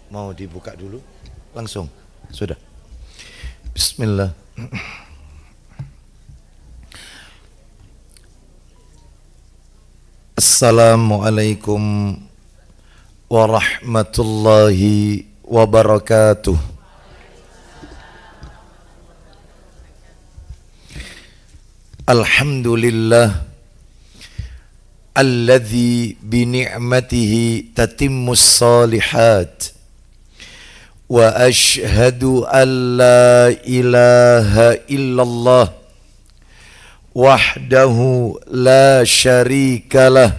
Mau dibuka dulu? Langsung? Sudah. Bismillah. Assalamualaikum warahmatullahi wabarakatuh. Alhamdulillah alladzi bi ni'matihi tatimmus salihat. Wa ashhadu an la ilaha illallah wahdahu la syarika lah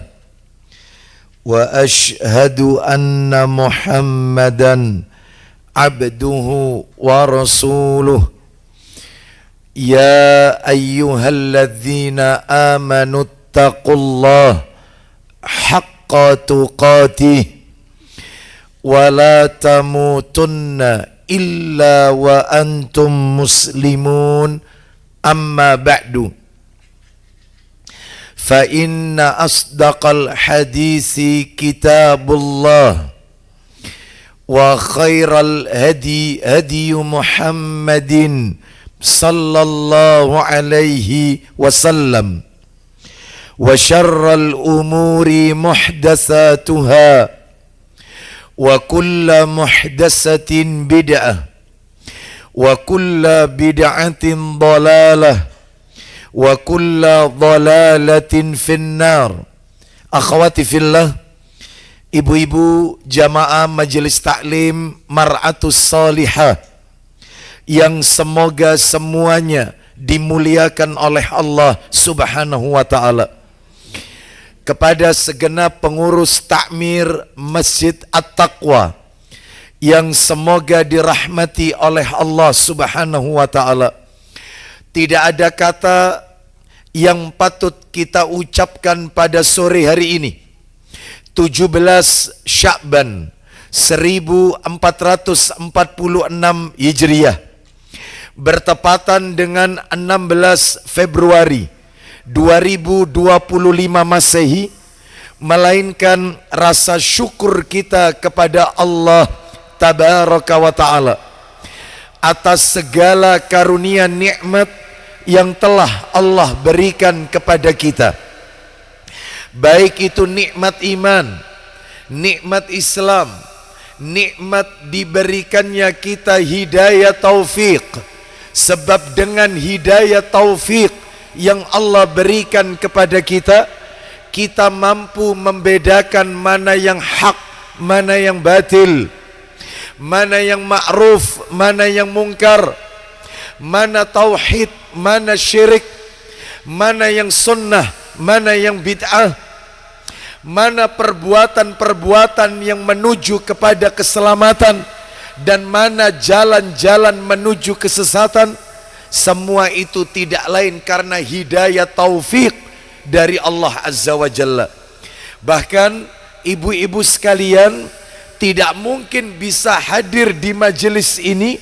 wa ashhadu anna Muhammadan abduhu wa rasuluh. Ya ayyuhalladzina amanu ittaqullaha haqqa tuqatih wa la tamutunna illa wa antum muslimun. Amma ba'du, fa inna asdaqal hadisi kitabullah wa khairal hadi hadi Muhammadin sallallahu alaihi wasallam wa syarral umuri muhdatsatuha wa kulla muhdatsatin bid'ah wa kulla bid'atin dhalalah wa kulla dhalalatin finnar. Akhwati fillah, ibu-ibu jamaah majelis taklim Mar'atus Salihah yang semoga semuanya dimuliakan oleh Allah Subhanahu wa ta'ala. Kepada segenap pengurus takmir Masjid At-Taqwa yang semoga dirahmati oleh Allah Subhanahu wa ta'ala. Tidak ada kata yang patut kita ucapkan pada sore hari ini, 17 Sya'ban 1446 Hijriah, bertepatan dengan 16 Februari 2025 Masehi, melainkan rasa syukur kita kepada Allah Tabaraka wa ta'ala atas segala karunia nikmat yang telah Allah berikan kepada kita, baik itu nikmat iman, nikmat Islam, nikmat diberikannya kita hidayah taufik. Sebab dengan hidayah taufik yang Allah berikan kepada kita, kita mampu membedakan mana yang hak, mana yang batil, mana yang ma'ruf, mana yang mungkar, mana tauhid, mana syirik, mana yang sunnah, mana yang bid'ah, mana perbuatan-perbuatan yang menuju kepada keselamatan dan mana jalan-jalan menuju kesesatan. Semua itu tidak lain karena hidayah taufik dari Allah Azza wa Jalla. Bahkan ibu-ibu sekalian tidak mungkin bisa hadir di majelis ini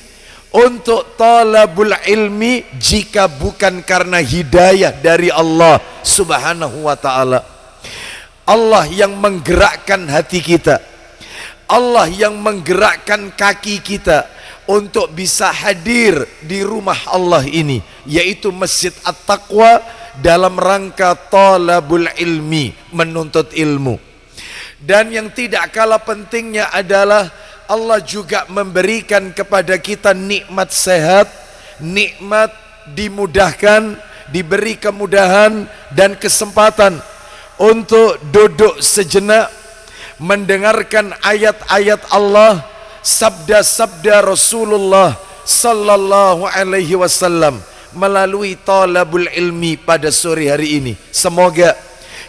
untuk talabul ilmi jika bukan karena hidayah dari Allah Subhanahu wa ta'ala. Allah yang menggerakkan hati kita, Allah yang menggerakkan kaki kita untuk bisa hadir di rumah Allah ini, yaitu Masjid At-Taqwa, dalam rangka talabul ilmi, menuntut ilmu. Dan yang tidak kalah pentingnya adalah Allah juga memberikan kepada kita nikmat sehat, nikmat dimudahkan, diberi kemudahan dan kesempatan untuk duduk sejenak mendengarkan ayat-ayat Allah, sabda-sabda Rasulullah sallallahu alaihi wasallam melalui talabul ilmi pada sore hari ini. Semoga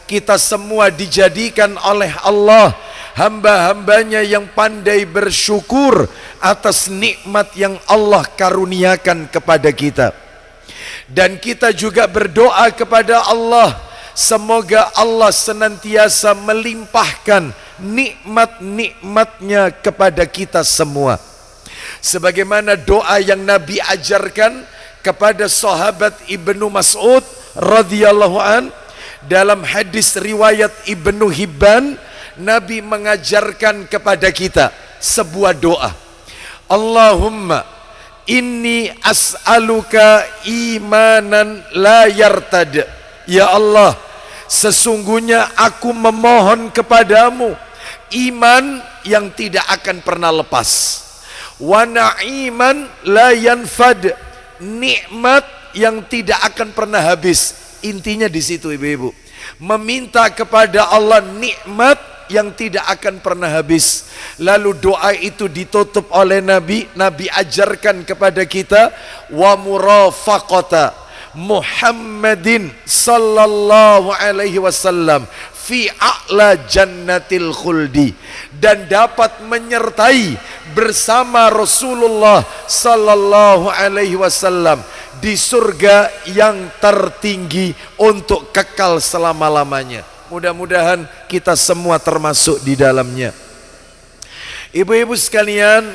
kita semua dijadikan oleh Allah hamba-hambanya yang pandai bersyukur atas nikmat yang Allah karuniakan kepada kita. Dan kita juga berdoa kepada Allah, semoga Allah senantiasa melimpahkan nikmat-nikmatnya kepada kita semua. Sebagaimana doa yang Nabi ajarkan kepada sahabat Ibnu Mas'ud radhiyallahu an, dalam hadis riwayat Ibnu Hibban, Nabi mengajarkan kepada kita, sebuah doa. Allahumma inni as'aluka imanan la yartad. Ya Allah, sesungguhnya aku memohon kepadamu iman yang tidak akan pernah lepas. Wa na'iman la yanfad, nikmat yang tidak akan pernah habis. Intinya di situ ibu-ibu, meminta kepada Allah nikmat yang tidak akan pernah habis. Lalu doa itu ditutup oleh Nabi. Nabi ajarkan kepada kita, wa murafaqata Muhammadin sallallahu alaihi wasallam fi a'la jannatil khuldi, dan dapat menyertai bersama Rasulullah sallallahu alaihi wasallam di surga yang tertinggi untuk kekal selama-lamanya. Mudah-mudahan kita semua termasuk di dalamnya. Ibu-ibu sekalian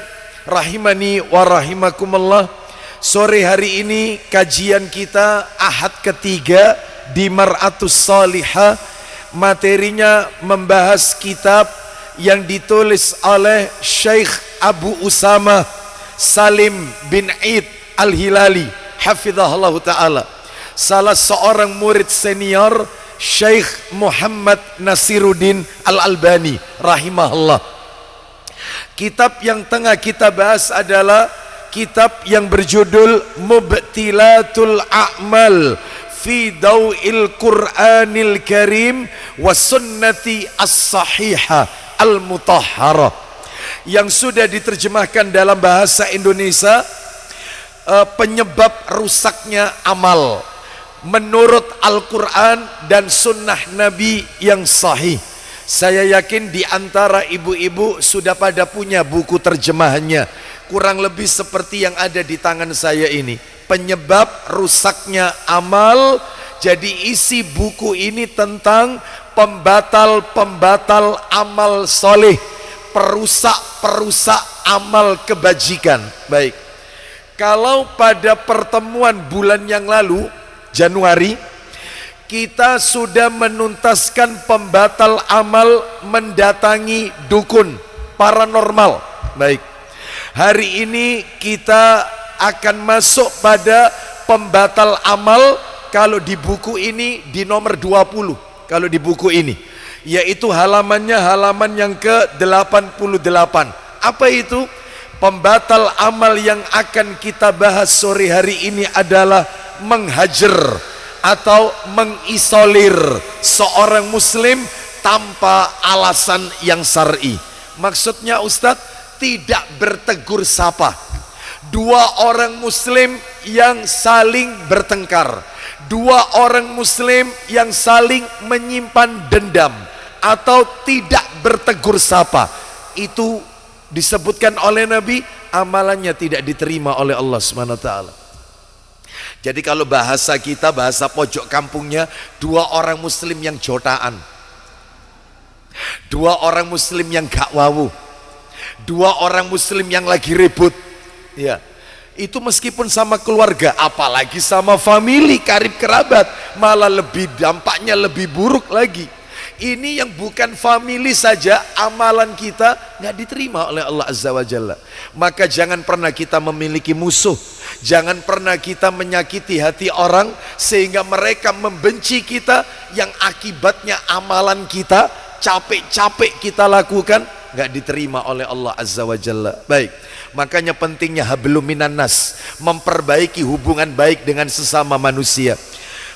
rahimani wa rahimakumullah, sore hari ini kajian kita Ahad ketiga di Mar'atus Salihah. Materinya membahas kitab yang ditulis oleh Syekh Abu Usamah Salim bin Id Al-Hilali hafizahullah ta'ala, salah seorang murid senior Syekh Muhammad Nasiruddin Al-Albani rahimahullah. Kitab yang tengah kita bahas adalah kitab yang berjudul Mubtilatul A'mal fi Daw'il Qur'anil Karim wa Sunnati As-Sahihah Al-Mutahharah, yang sudah diterjemahkan dalam bahasa Indonesia, penyebab rusaknya amal menurut Al-Quran dan Sunnah Nabi yang sahih. Saya yakin di antara ibu-ibu sudah pada punya buku terjemahannya, kurang lebih seperti yang ada di tangan saya ini, penyebab rusaknya amal. Jadi isi buku ini tentang pembatal-pembatal amal soleh, perusak-perusak amal kebajikan. Baik, kalau pada pertemuan bulan yang lalu Januari kita sudah menuntaskan pembatal amal mendatangi dukun paranormal. Baik, hari ini kita akan masuk pada pembatal amal. Kalau di buku ini di nomor 20, kalau di buku ini, yaitu halamannya halaman yang ke-88. Apa itu? Pembatal amal yang akan kita bahas sore hari ini adalah menghajar atau mengisolir seorang muslim tanpa alasan yang syar'i. Maksudnya Ustadz, tidak bertegur sapa. Dua orang muslim yang saling bertengkar, dua orang muslim yang saling menyimpan dendam atau tidak bertegur sapa, itu disebutkan oleh Nabi amalannya tidak diterima oleh Allah SWT. Jadi kalau bahasa kita, bahasa pojok kampungnya, dua orang muslim yang jotaan, dua orang muslim yang gak wawu, dua orang muslim yang lagi ribut, ya, itu meskipun sama keluarga, apalagi sama famili karib kerabat, malah lebih dampaknya lebih buruk lagi. Ini yang bukan famili saja amalan kita nggak diterima oleh Allah Azza wa Jalla. Maka jangan pernah kita memiliki musuh, jangan pernah kita menyakiti hati orang sehingga mereka membenci kita, yang akibatnya amalan kita capek-capek kita lakukan nggak diterima oleh Allah Azza wa Jalla. Baik, makanya pentingnya hablum minan nas, memperbaiki hubungan baik dengan sesama manusia.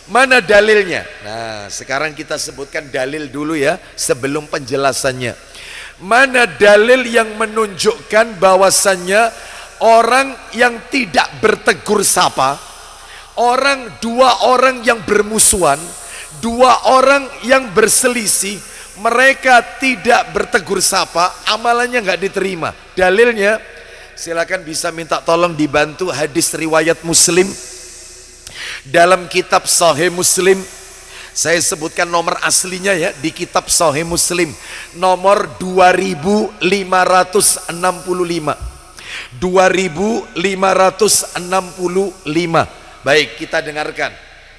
Mana dalilnya? Nah, sekarang kita sebutkan dalil dulu ya, sebelum penjelasannya. Mana dalil yang menunjukkan bahwasannya orang yang tidak bertegur sapa, dua orang yang bermusuhan, dua orang yang berselisih, mereka tidak bertegur sapa, amalannya nggak diterima. Dalilnya, silakan bisa minta tolong dibantu hadis riwayat Muslim. Dalam kitab Sahih Muslim, saya sebutkan nomor aslinya ya, di kitab Sahih Muslim nomor 2565. 2565. Baik, kita dengarkan.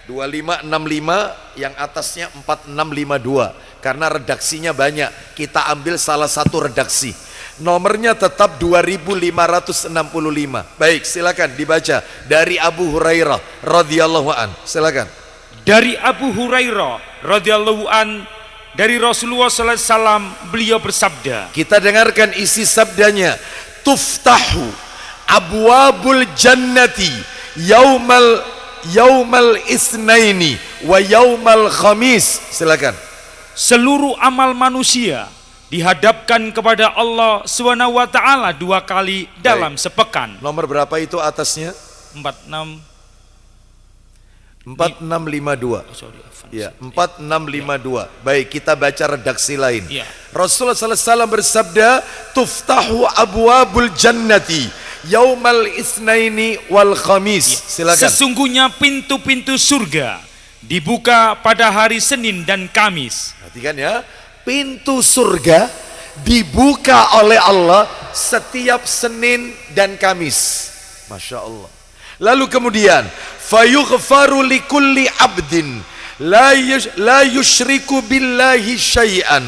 2565, yang atasnya 4652. karena redaksinya banyak. Kita ambil salah satu redaksi. Nomornya tetap 2565. Baik, silakan dibaca dari Abu Hurairah radhiyallahu an. Silakan. Dari Abu Hurairah radhiyallahu an, dari Rasulullah sallallahu alaihi wasallam, beliau bersabda. Kita dengarkan isi sabdanya. Tuftahu abwabul jannati yaumal isnaini wa yaumal khamis. Silakan. Seluruh amal manusia dihadapkan kepada Allah Subhanahu wa taala 2 kali dalam sepekan. Nomor berapa itu atasnya? 4652. Ya, 4652. Baik, kita baca redaksi lain. Ya. Rasulullah sallallahu alaihi wasallam bersabda, "Tuftahu abwabul jannati yaumal isnaini wal khamis." Silakan. Sesungguhnya pintu-pintu surga dibuka pada hari Senin dan Kamis. Perhatikan ya, pintu surga dibuka oleh Allah setiap Senin dan Kamis. Masya Allah. Lalu kemudian, fayughfaru likulli abdin la yushriku billahi syai'an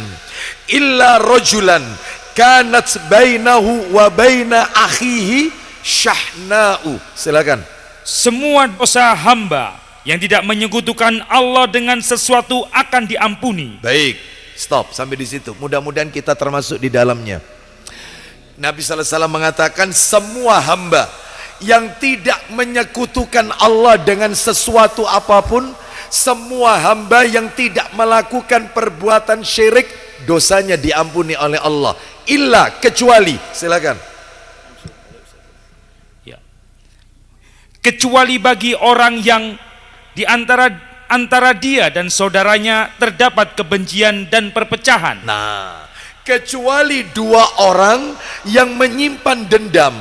illa rajulan kanat bainahu wa baina akhihi syahna'u. Silakan. Semua dosa hamba yang tidak menyekutukan Allah dengan sesuatu akan diampuni. Baik, stop sampai di situ. Mudah-mudahan kita termasuk di dalamnya. Nabi sallallahu alaihi wasallam mengatakan semua hamba yang tidak menyekutukan Allah dengan sesuatu apapun, semua hamba yang tidak melakukan perbuatan syirik, dosanya diampuni oleh Allah. Illa, kecuali, silakan. Ya. Kecuali bagi orang yang di antara dia dan saudaranya terdapat kebencian dan perpecahan. Nah, kecuali 2 orang yang menyimpan dendam,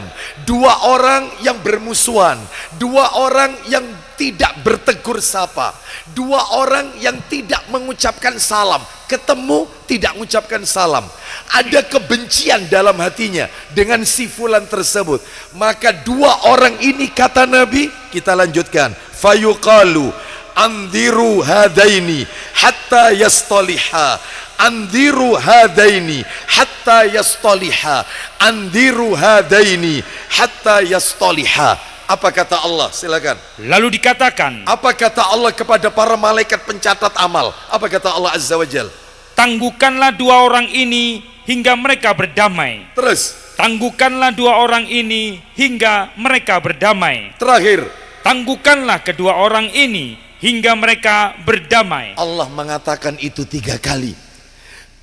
2 orang yang bermusuhan, 2 orang yang tidak bertegur sapa, 2 orang yang tidak mengucapkan salam, ketemu tidak mengucapkan salam, ada kebencian dalam hatinya dengan si fulan tersebut, maka 2 orang ini kata Nabi, kita lanjutkan, fayuqalu andiru hadaini hatta yastaliha, andiru hadaini hatta yastaliha, andiru hadaini hatta yastaliha. Apa kata Allah? Silakan. Lalu dikatakan, apa kata Allah kepada para malaikat pencatat amal? Apa kata Allah Azza wa Jal? Tangguhkanlah 2 orang ini hingga mereka berdamai. Terus, tangguhkanlah 2 orang ini hingga mereka berdamai. Terakhir, tangguhkanlah kedua orang ini hingga mereka berdamai. Allah mengatakan itu 3 kali.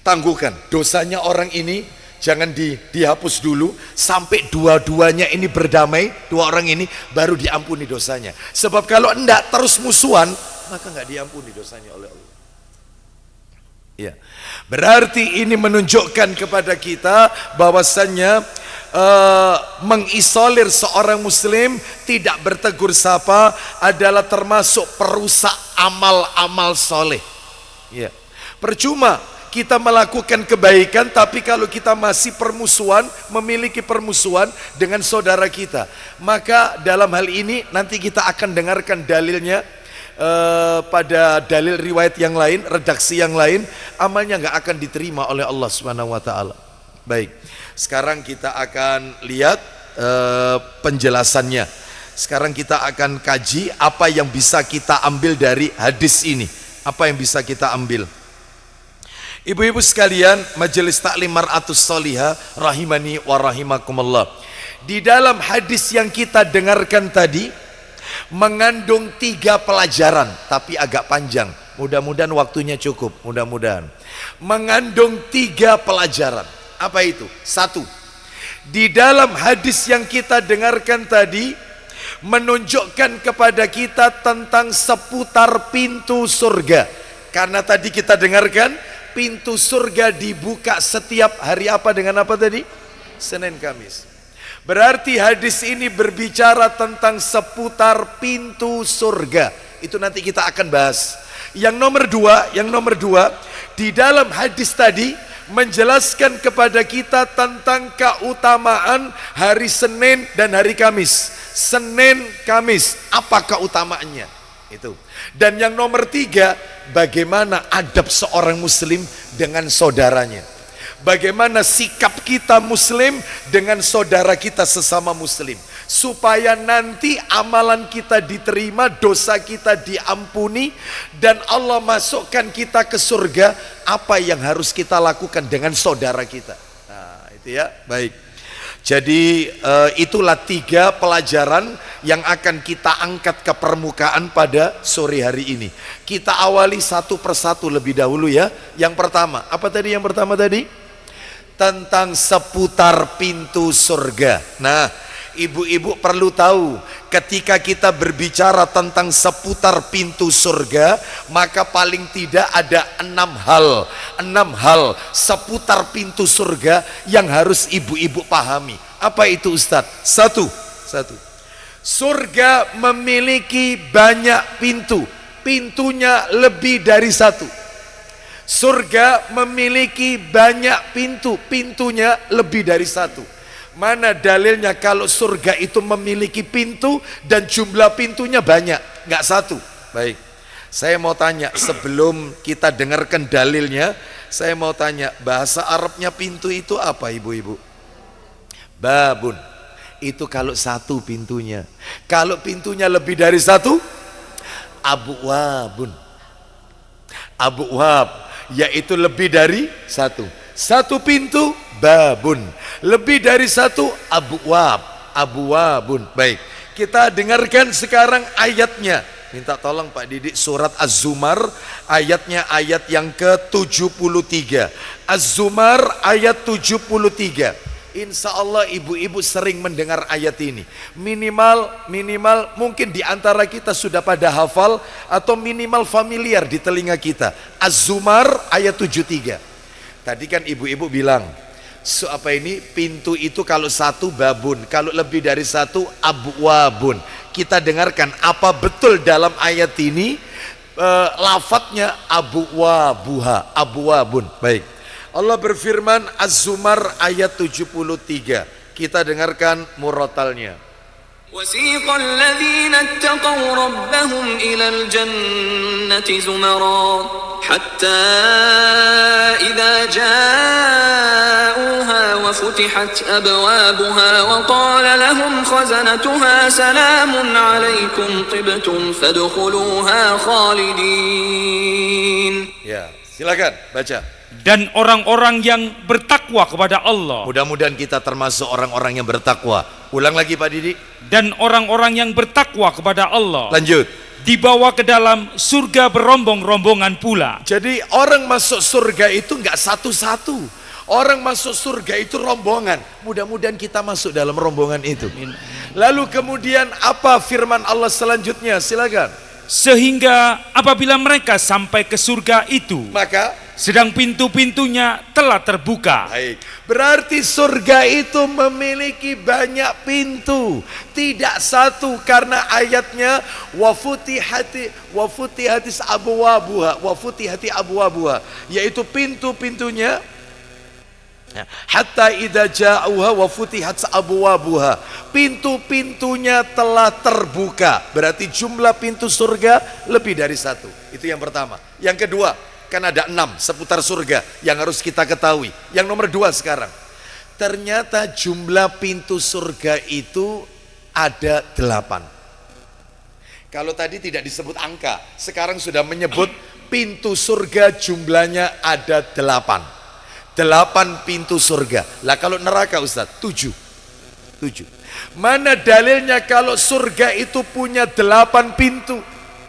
Tangguhkan dosanya orang ini, jangan dihapus dulu sampai 2-duanya ini berdamai, 2 orang ini baru diampuni dosanya. Sebab kalau enggak terus musuhan, maka enggak diampuni dosanya oleh Allah. Ya. Berarti ini menunjukkan kepada kita bahwasannya mengisolir seorang muslim, tidak bertegur sapa adalah termasuk perusak amal-amal soleh. Ya. Percuma kita melakukan kebaikan, tapi kalau kita masih permusuhan, memiliki permusuhan dengan saudara kita, maka dalam hal ini nanti kita akan dengarkan dalilnya pada dalil riwayat yang lain, redaksi yang lain, amalnya nggak akan diterima oleh Allah Subhanahu wa taala. Baik, sekarang kita akan lihat penjelasannya. Sekarang kita akan kaji apa yang bisa kita ambil dari hadis ini. Apa yang bisa kita ambil? Ibu-ibu sekalian, Majelis Taklim Mar'atus Sholihah rahimani wa rahimakumullah. Di dalam hadis yang kita dengarkan tadi mengandung 3 pelajaran, tapi agak panjang. Mudah-mudahan waktunya cukup, mudah-mudahan. Mengandung 3 pelajaran. Apa itu? 1. Di dalam hadis yang kita dengarkan tadi menunjukkan kepada kita tentang seputar pintu surga. Karena tadi kita dengarkan pintu surga dibuka setiap hari apa dengan apa tadi? Senin Kamis. Berarti hadis ini berbicara tentang seputar pintu surga. Itu nanti kita akan bahas. Yang nomor dua, di dalam hadis tadi menjelaskan kepada kita tentang keutamaan hari Senin dan hari Kamis. Senin, Kamis, apa keutamaannya? Itu. Dan yang nomor 3, bagaimana adab seorang muslim dengan saudaranya. Bagaimana sikap kita muslim dengan saudara kita sesama muslim, supaya nanti amalan kita diterima, dosa kita diampuni, dan Allah masukkan kita ke surga. Apa yang harus kita lakukan dengan saudara kita? Nah, itu ya, baik. Jadi itulah 3 pelajaran yang akan kita angkat ke permukaan pada sore hari ini. Kita awali satu persatu lebih dahulu ya. Yang pertama, apa tadi yang pertama tadi? Tentang seputar pintu surga. Nah, ibu-ibu perlu tahu, ketika kita berbicara tentang seputar pintu surga, maka paling tidak ada 6 hal seputar pintu surga yang harus ibu-ibu pahami. Apa itu Ustadz? Satu, surga memiliki banyak pintu, pintunya lebih dari 1. Surga memiliki banyak pintu, pintunya lebih dari 1. Mana dalilnya kalau surga itu memiliki pintu dan jumlah pintunya banyak, nggak 1? Baik, saya mau tanya sebelum kita dengarkan dalilnya, saya mau tanya, bahasa Arabnya pintu itu apa ibu-ibu? Babun. Itu kalau 1 pintunya. Kalau pintunya lebih dari 1, abwabun. Abwab, yaitu lebih dari 1. 1 pintu, babun. Lebih dari 1, abwab, abwabun. Baik, kita dengarkan sekarang ayatnya. Minta tolong Pak Didik, surat Az-Zumar ayatnya, ayat yang ke-73. Az-Zumar ayat 73. Insya Allah ibu-ibu sering mendengar ayat ini. Minimal mungkin di antara kita sudah pada hafal atau minimal familiar di telinga kita. Az-Zumar ayat 73. Tadi kan ibu-ibu bilang, pintu itu kalau 1 babun, kalau lebih dari 1 abwabun. Kita dengarkan apa betul dalam ayat ini lafadznya abwabuha, abwabun. Baik. Allah berfirman, Az-Zumar ayat 73. Kita dengarkan murotalnya. وَسِيقَ الَّذِينَ اتَّقَوْا رَبَّهُمْ إِلَى الْجَنَّةِ زُمَرًا حَتَّى إِذَا جَاءُوهَا وَفُتِحَتْ أَبْوَابُهَا وَقَالَ لَهُمْ خَزَنَتُهَا سَلَامٌ عَلَيْكُمْ طِبْتُمْ فَادْخُلُوهَا خَالِدِينَ. Ya, silakan baca. Dan orang-orang yang bertakwa kepada Allah. Mudah-mudahan kita termasuk orang-orang yang bertakwa. Ulang lagi Pak Didi. Dan orang-orang yang bertakwa kepada Allah. Lanjut. Dibawa ke dalam surga berombong-rombongan pula. Jadi orang masuk surga itu enggak satu-satu. Orang masuk surga itu rombongan. Mudah-mudahan kita masuk dalam rombongan itu. Lalu kemudian apa firman Allah selanjutnya? Silakan. Sehingga apabila mereka sampai ke surga itu, maka sedang pintu-pintunya telah terbuka. Baik. Berarti surga itu memiliki banyak pintu, tidak 1, karena ayatnya wafutihatis abwabuha, yaitu pintu-pintunya. Hatta idza ja'uha wa futihat abwabuha, pintu-pintunya telah terbuka. Berarti jumlah pintu surga lebih dari 1. Itu yang pertama. Yang kedua, kan ada 6 seputar surga yang harus kita ketahui. Yang nomor 2 sekarang, ternyata jumlah pintu surga itu ada 8. Kalau tadi tidak disebut angka, sekarang sudah menyebut pintu surga jumlahnya ada 8. 8 pintu surga. Lah kalau neraka Ustaz, 7. Mana dalilnya kalau surga itu punya 8 pintu?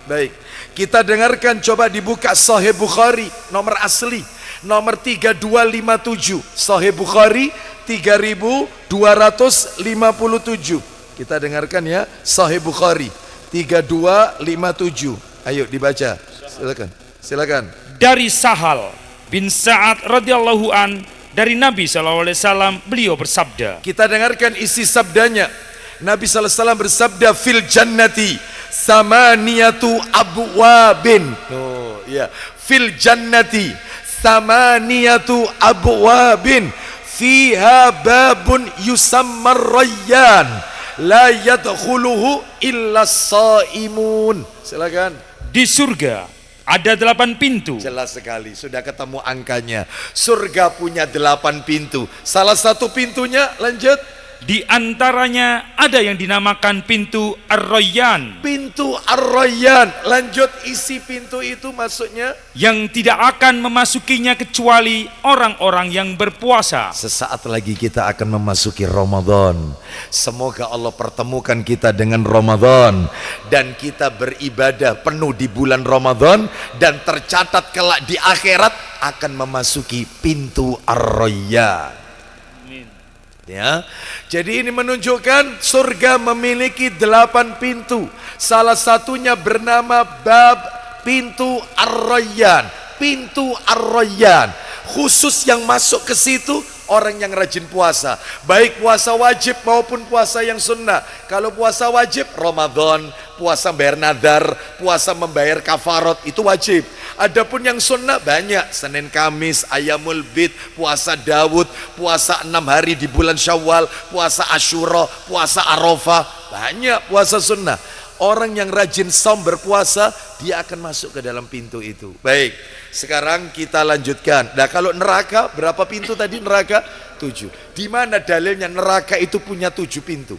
Baik, kita dengarkan, coba dibuka Sahih Bukhari, nomor asli, nomor 3257. Sahih Bukhari 3257. Kita dengarkan ya, Sahih Bukhari 3257. Ayo dibaca. Silakan. Dari Sahal bin Sa'ad radhiyallahu an, dari Nabi SAW, beliau bersabda. Kita dengarkan isi sabdanya. Nabi SAW bersabda, fil jannati samaniyatu abwabin. Oh ya, fil jannati samaniyatu abwabin fiha babun yusammar rayyan la yadkhuluhu illa shaimun. Silakan. Di surga ada 8 pintu. Jelas sekali, sudah ketemu angkanya. Surga punya 8 pintu. Salah satu pintunya, lanjut. Di antaranya ada yang dinamakan pintu Ar-Rayyan, Pintu Ar-Rayyan. Lanjut, isi pintu itu maksudnya yang tidak akan memasukinya kecuali orang-orang yang berpuasa. sesaat lagi kita akan memasuki Ramadan. Semoga Allah pertemukan kita dengan Ramadan dan kita beribadah penuh di bulan Ramadan dan tercatat kelak di akhirat akan memasuki pintu Ar-Rayyan. Ya, jadi ini menunjukkan surga memiliki 8 pintu. Salah satunya bernama bab pintu Ar-Rayyan. Pintu Ar-Rayyan khusus yang masuk ke situ orang yang rajin puasa, baik puasa wajib maupun puasa yang sunnah. Kalau puasa wajib Ramadan, puasa membayar nadar, puasa membayar kafarat itu wajib. Adapun yang sunnah banyak, Senin Kamis, Ayamul Bid, puasa Daud, puasa 6 hari di bulan Syawal, puasa Asyura, puasa Arafah, banyak puasa sunnah. Orang yang rajin saum berpuasa, dia akan masuk ke dalam pintu itu. Baik, sekarang kita lanjutkan. Nah, kalau neraka, berapa pintu tadi neraka? 7. Di mana dalilnya neraka itu punya 7 pintu?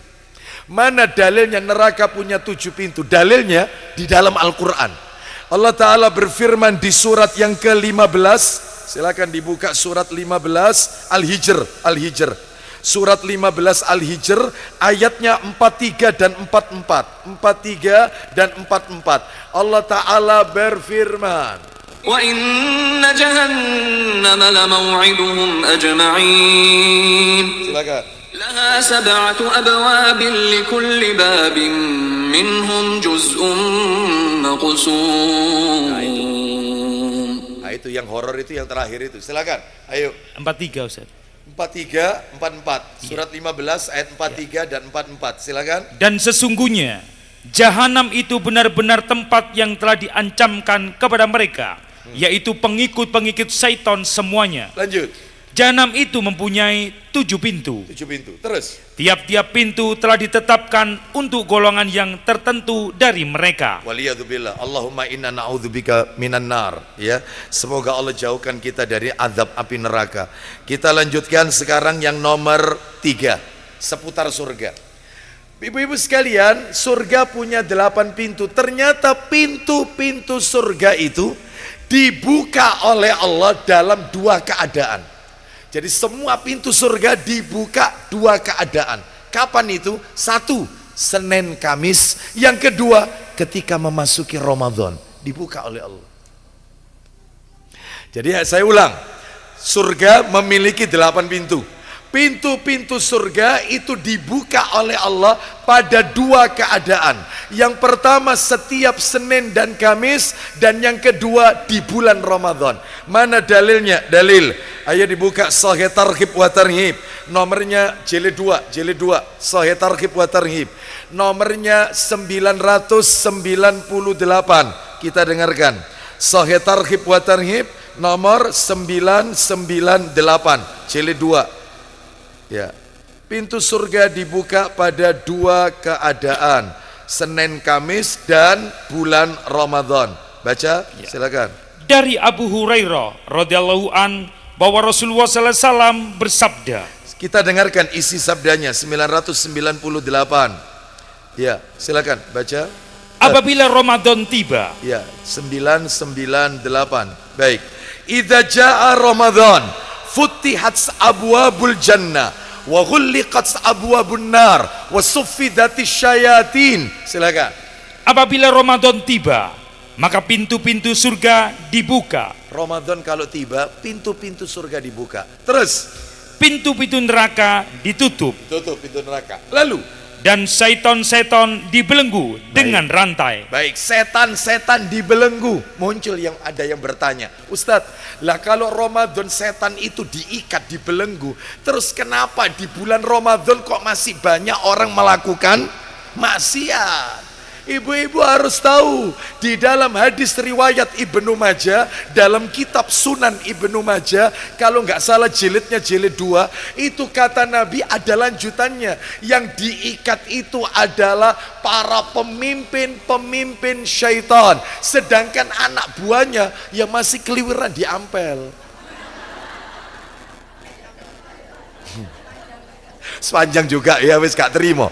Mana dalilnya neraka punya 7 pintu? Dalilnya di dalam Al-Quran. Allah Ta'ala berfirman di surat yang ke-15. Silakan dibuka surat 15 Al-Hijr. Surat 15 Al-Hijr ayatnya 43 dan 44. 43 dan 44. Allah Ta'ala berfirman, Wa inna jahannam lamaw'iduhum ajma'in. silakan. Laha sab'atu abwabin likulli babin minhum juz'un maqsum. Nah, itu yang horor itu yang terakhir itu. Silakan. Ayo. 43 Ustaz. 43, 44. Surat 15 ayat 43 dan 44. Silakan. Dan sesungguhnya Jahanam itu benar-benar tempat yang telah diancamkan kepada mereka, yaitu pengikut-pengikut syaitan semuanya. Lanjut. Jahanam itu mempunyai 7 pintu. 7 pintu. Terus. Tiap-tiap pintu telah ditetapkan untuk golongan yang tertentu dari mereka. Waliyadzubillah. Allahumma inna na'udzubika minan nar. Ya, semoga Allah jauhkan kita dari azab api neraka. Kita lanjutkan sekarang yang nomor 3, seputar surga. Ibu-ibu sekalian, surga punya 8 pintu. Ternyata pintu-pintu surga itu dibuka oleh Allah dalam 2 keadaan. Jadi semua pintu surga dibuka 2 keadaan. Kapan itu? 1, Senin Kamis. Yang kedua, ketika memasuki Ramadan, dibuka oleh Allah. Jadi saya ulang, surga memiliki 8 pintu. Pintu-pintu surga itu dibuka oleh Allah pada 2 keadaan. Yang pertama setiap Senin dan Kamis, dan yang kedua di bulan Ramadan. Mana dalilnya? Dalil. Ayo dibuka Sahih Targhib wa Tarhib. Nomornya jilid 2, Sahih Targhib wa Tarhib. Nomornya 998. Kita dengarkan. Sahih Targhib wa Tarhib nomor 998, jilid 2. Ya, pintu surga dibuka pada 2 keadaan, Senin Kamis dan bulan Ramadan. Baca, silakan. Dari Abu Hurairah radhiyallahu an bahwa Rasulullah sallallahu alaihi wasallam bersabda. Kita dengarkan isi sabdanya 998. Ya, silakan baca. Apabila Ramadan tiba, Ya, 998. Baik. Idza jaa Ramadan futihat abwabul jannah wa ghulliqat abwabun nar wa suffidatis syayatin. Silakan. apabila Ramadan tiba, maka pintu-pintu surga dibuka. Ramadan kalau tiba, pintu-pintu surga dibuka. Terus, Pintu-pintu neraka ditutup. tutup pintu neraka. Lalu, Dan setan-setan dibelenggu dengan rantai. baik, setan-setan dibelenggu. Muncul yang ada yang bertanya, Ustadz, lah kalau Ramadan setan itu diikat, dibelenggu, terus kenapa di bulan Ramadan kok masih banyak orang melakukan maksiat? Ibu-ibu harus tahu, di dalam hadis riwayat Ibnu Majah, dalam kitab Sunan Ibnu Majah, kalau nggak salah jilidnya jilid 2, itu kata Nabi ada lanjutannya. Yang diikat itu adalah para pemimpin syaitan, sedangkan anak buahnya yang masih keliwiran diampel. Sepanjang juga ya, wis gak terima.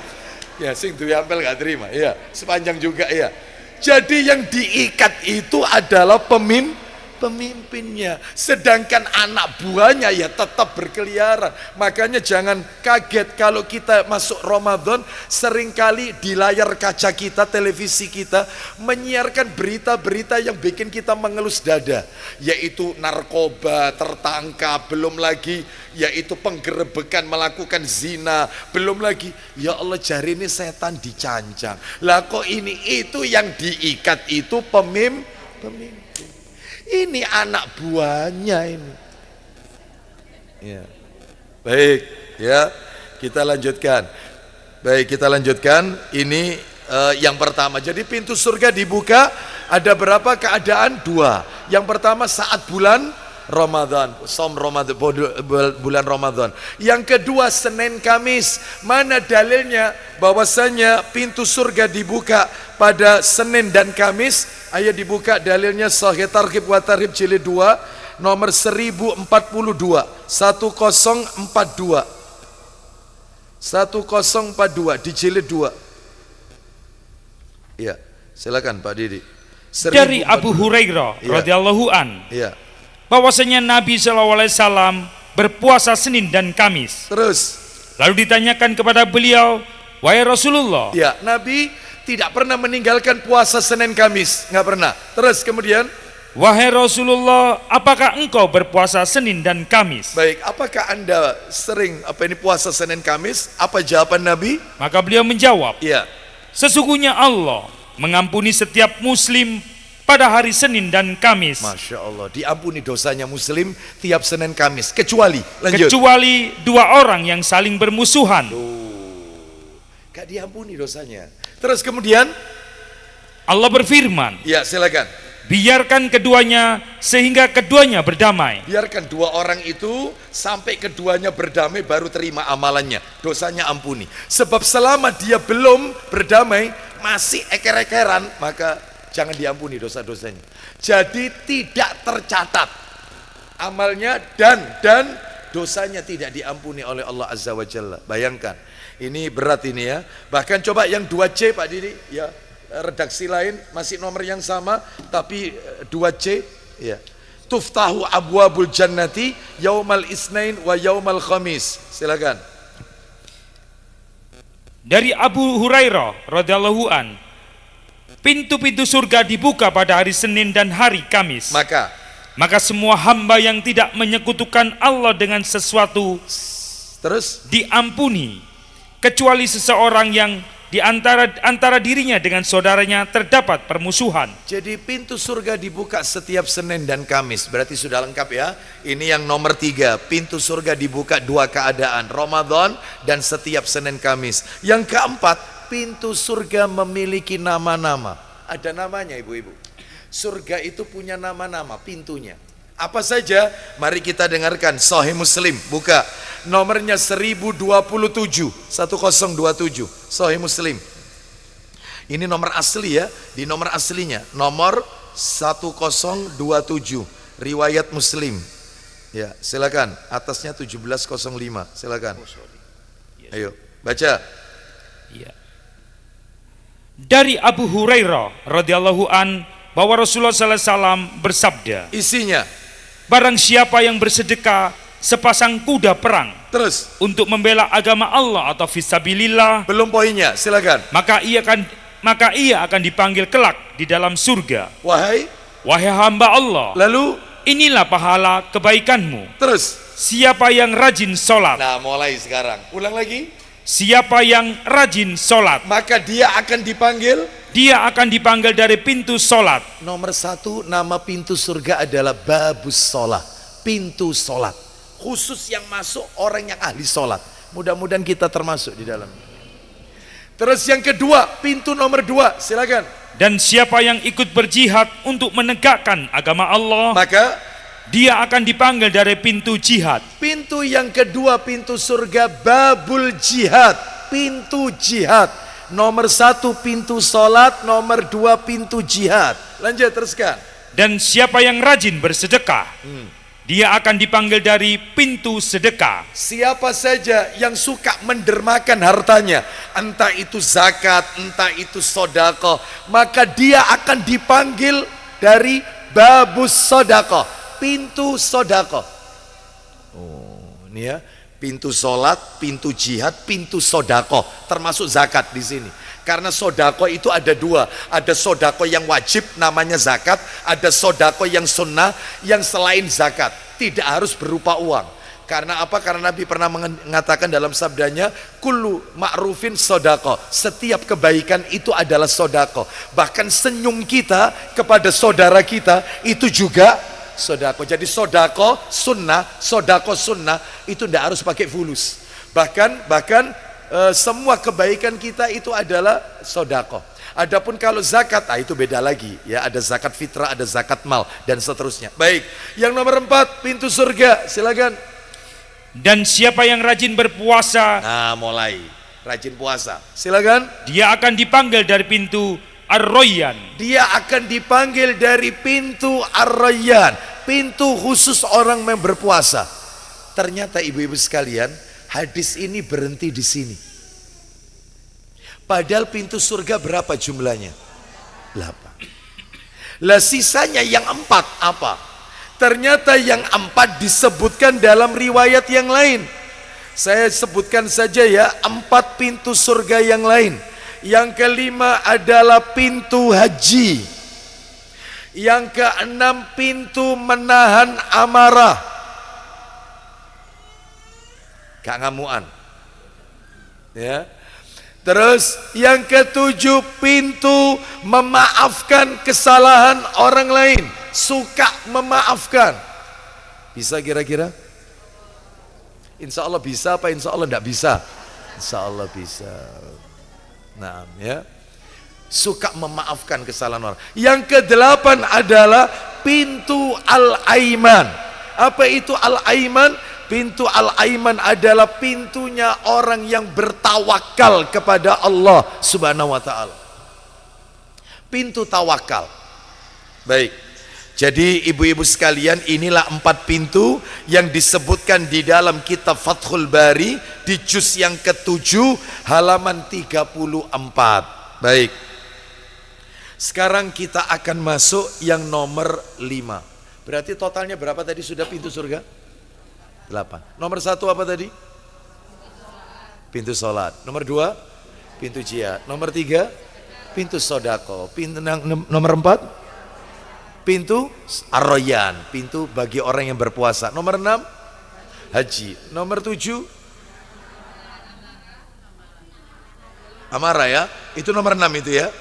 Ya sing duwe ampel gak terima. Ya, sepanjang juga ya. Jadi yang diikat itu adalah pemimpinnya, sedangkan anak buahnya ya tetap berkeliaran. Makanya jangan kaget kalau kita masuk Ramadan, seringkali di layar kaca kita, televisi kita menyiarkan berita-berita yang bikin kita mengelus dada, yaitu narkoba tertangkap, belum lagi yaitu penggerebekan, melakukan zina, belum lagi ya Allah jari ini setan dicancang. Lah kok ini itu yang diikat itu pemimpin. Ini anak buahnya ini. Ya. Baik, ya. Kita lanjutkan. Baik, kita lanjutkan. Ini yang pertama. Jadi pintu surga dibuka ada berapa keadaan? 2. Yang pertama saat bulan Ramadan, bulan Ramadan. Yang kedua Senin Kamis. Mana dalilnya bahwasanya pintu surga dibuka pada Senin dan Kamis? Ayo dibuka dalilnya, Sahih Targhib wa Tarhib jilid 2 nomor 1042, 1042 di jilid 2. Ya, silakan Pak Didi. Dari Abu Hurairah radhiyallahu an, ya, bahwasanya Nabi SAW berpuasa Senin dan Kamis. Terus Lalu ditanyakan kepada beliau, wahai Rasulullah. Ya, Nabi tidak pernah meninggalkan puasa Senin Kamis, nggak pernah. Terus kemudian, wahai Rasulullah, apakah engkau berpuasa Senin dan Kamis? Baik, apakah Anda sering puasa Senin Kamis? Apa jawaban Nabi? Maka beliau menjawab, Ya. Sesungguhnya Allah mengampuni setiap muslim pada hari Senin dan Kamis. Masya Allah, diampuni dosanya muslim tiap Senin Kamis, kecuali, lanjut, kecuali 2 orang yang saling bermusuhan. gak diampuni dosanya. Terus kemudian Allah berfirman, ya silakan, biarkan keduanya sehingga keduanya berdamai. biarkan 2 orang itu sampai keduanya berdamai, baru terima amalannya, dosanya ampuni. Sebab selama dia belum berdamai, masih eker-ekeran, maka jangan diampuni dosa-dosanya. Jadi tidak tercatat amalnya dan dosanya tidak diampuni oleh Allah Azza wa Jalla. Bayangkan, ini berat ini ya. Bahkan coba yang 2C Pak Didi ya, redaksi lain masih nomor yang sama tapi 2C ya. Tuftahu abwabul jannati yaumal isnain wa yaumal khamis. Silakan. Dari Abu Hurairah radhiyallahu an, pintu-pintu surga dibuka pada hari Senin dan hari Kamis. Maka semua hamba yang tidak menyekutukan Allah dengan sesuatu terus diampuni, kecuali seseorang yang di antara dirinya dengan saudaranya terdapat permusuhan. Jadi pintu surga dibuka setiap Senin dan Kamis. Berarti sudah lengkap ya. Ini yang nomor 3. Pintu surga dibuka 2 keadaan, Ramadan dan setiap Senin Kamis. Yang keempat, pintu surga memiliki nama-nama. Ada namanya ibu-ibu. Surga itu punya nama-nama pintunya. Apa saja? Mari kita dengarkan. Sahih Muslim, buka. Nomornya 1027, 1027. Sahih Muslim. Ini nomor asli ya. Di nomor aslinya nomor 1027, riwayat Muslim. Ya, silakan. Atasnya 1705. Silakan. Ayo, baca. Ya. Dari Abu Hurairah radhiyallahu an, bahwa Rasulullah SAW bersabda, isinya, barang siapa yang bersedekah sepasang kuda perang terus untuk membela agama Allah atau fisabilillah, belum poinnya, silakan, maka ia akan dipanggil kelak di dalam surga, wahai hamba Allah, lalu inilah pahala kebaikanmu. Terus siapa yang rajin sholat, nah mulai sekarang, ulang lagi, siapa yang rajin sholat, maka dia akan dipanggil dari pintu sholat. Nomor 1, nama pintu surga adalah babus sholat, pintu sholat, khusus yang masuk orang yang ahli sholat. Mudah-mudahan kita termasuk di dalam. Terus yang kedua, pintu nomor 2, silakan. Dan siapa yang ikut berjihad untuk menegakkan agama Allah, maka dia akan dipanggil dari pintu jihad. Pintu yang kedua, pintu surga, babul jihad, pintu jihad. Nomor 1 pintu solat, nomor 2 pintu jihad. Lanjut, teruskan. Dan siapa yang rajin bersedekah, dia akan dipanggil dari pintu sedekah. Siapa saja yang suka mendermakan hartanya, entah itu zakat, entah itu sodako, maka dia akan dipanggil dari babus sodako, pintu sodako. Oh, ini ya. Pintu solat, pintu jihad, pintu sodako, termasuk zakat di sini. Karena sodako itu ada 2, ada sodako yang wajib namanya zakat, ada sodako yang sunnah yang selain zakat, tidak harus berupa uang. Karena apa? Karena Nabi pernah mengatakan dalam sabdanya, kullu ma'rufin sodako, setiap kebaikan itu adalah sodako. Bahkan senyum kita kepada saudara kita itu juga sodako. Jadi sodako sunnah itu tidak harus pakai fulus. Bahkan semua kebaikan kita itu adalah sodako. Adapun kalau zakat, itu beda lagi ya. Ada zakat fitrah, ada zakat mal dan seterusnya. Baik, yang nomor 4 pintu surga, silakan. Dan siapa yang rajin berpuasa, mulai rajin puasa, silakan. Dia akan dipanggil dari pintu Ar-Rayyan. Dia akan dipanggil dari pintu Ar-Rayyan, pintu khusus orang yang berpuasa. Ternyata ibu-ibu sekalian, hadis ini berhenti di sini. Padahal pintu surga berapa jumlahnya? 8. Lah sisanya yang 4 apa? Ternyata yang 4 disebutkan dalam riwayat yang lain. Saya sebutkan saja ya, 4 pintu surga yang lain. Yang kelima adalah pintu haji. Yang keenam pintu menahan amarah. Gak ngamuan. Ya. Terus yang ketujuh pintu memaafkan kesalahan orang lain. Suka memaafkan. Bisa kira-kira? Insya Allah bisa apa insya Allah tidak bisa? Insya Allah bisa. Nah, ya, suka memaafkan kesalahan orang. Yang kedelapan adalah pintu al-aiman. Apa itu al-aiman? Pintu al-aiman adalah pintunya orang yang bertawakal kepada Allah Subhanahu wa taala. Pintu tawakal. Baik. Jadi ibu-ibu sekalian, inilah 4 pintu yang disebutkan di dalam kitab Fathul Bari di juz yang ke-7 halaman 34. Baik. Sekarang kita akan masuk yang nomor 5. Berarti totalnya berapa tadi sudah pintu surga? 8. Nomor 1 apa tadi? Pintu sholat. Nomor 2 pintu jihad. Nomor 3 pintu sodako. Pintu nomor 4 pintu Ar-Rayyan, pintu bagi orang yang berpuasa. Nomor 6 haji. Nomor 7 amarah ya. Itu nomor 6 itu ya.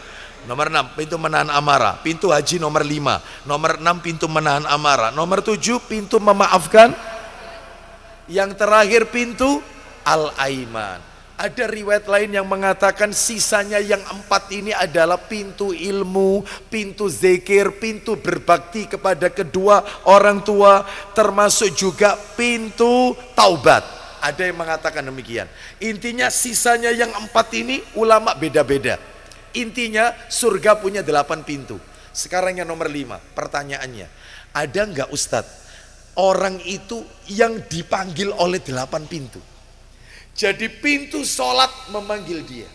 Nomor 6 pintu menahan amarah. Pintu haji nomor 5. Nomor 6 pintu menahan amarah. Nomor 7 pintu memaafkan. Yang terakhir pintu al-aiman. Ada riwayat lain yang mengatakan sisanya yang 4 ini adalah pintu ilmu, pintu zikir, pintu berbakti kepada kedua orang tua, termasuk juga pintu taubat. Ada yang mengatakan demikian. Intinya sisanya yang 4 ini ulama beda-beda. Intinya surga punya 8 pintu. Sekarang yang nomor 5, pertanyaannya, ada enggak Ustadz orang itu yang dipanggil oleh 8 pintu? Jadi pintu sholat memanggil dia,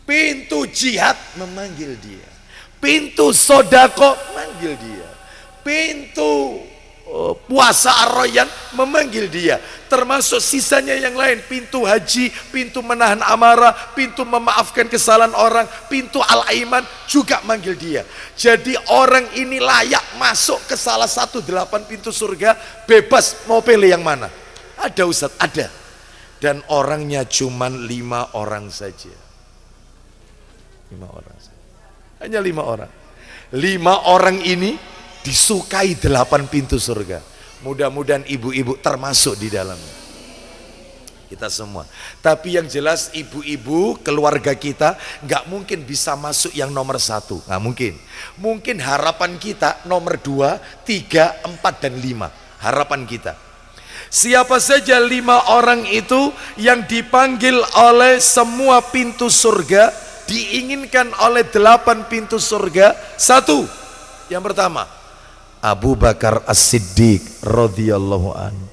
pintu jihad memanggil dia, pintu sodako memanggil dia, pintu puasa Ar-Rayyan memanggil dia, termasuk sisanya yang lain, pintu haji, pintu menahan amarah, pintu memaafkan kesalahan orang, pintu al-aiman juga manggil dia. Jadi orang ini layak masuk ke salah satu 8 pintu surga, bebas mau pilih yang mana. Ada Ustadz, ada. Dan orangnya cuman 5 orang saja. 5 orang saja. Hanya 5 orang. 5 orang ini disukai 8 pintu surga. Mudah-mudahan ibu-ibu termasuk di dalamnya. kita semua. Tapi yang jelas ibu-ibu keluarga kita nggak mungkin bisa masuk yang nomor 1, nggak mungkin. Mungkin harapan kita nomor 2, 3, 4 dan 5. Harapan kita. Siapa saja 5 orang itu yang dipanggil oleh semua pintu surga, diinginkan oleh 8 pintu surga. 1, yang pertama, Abu Bakar As-Siddiq radhiyallahu anhu.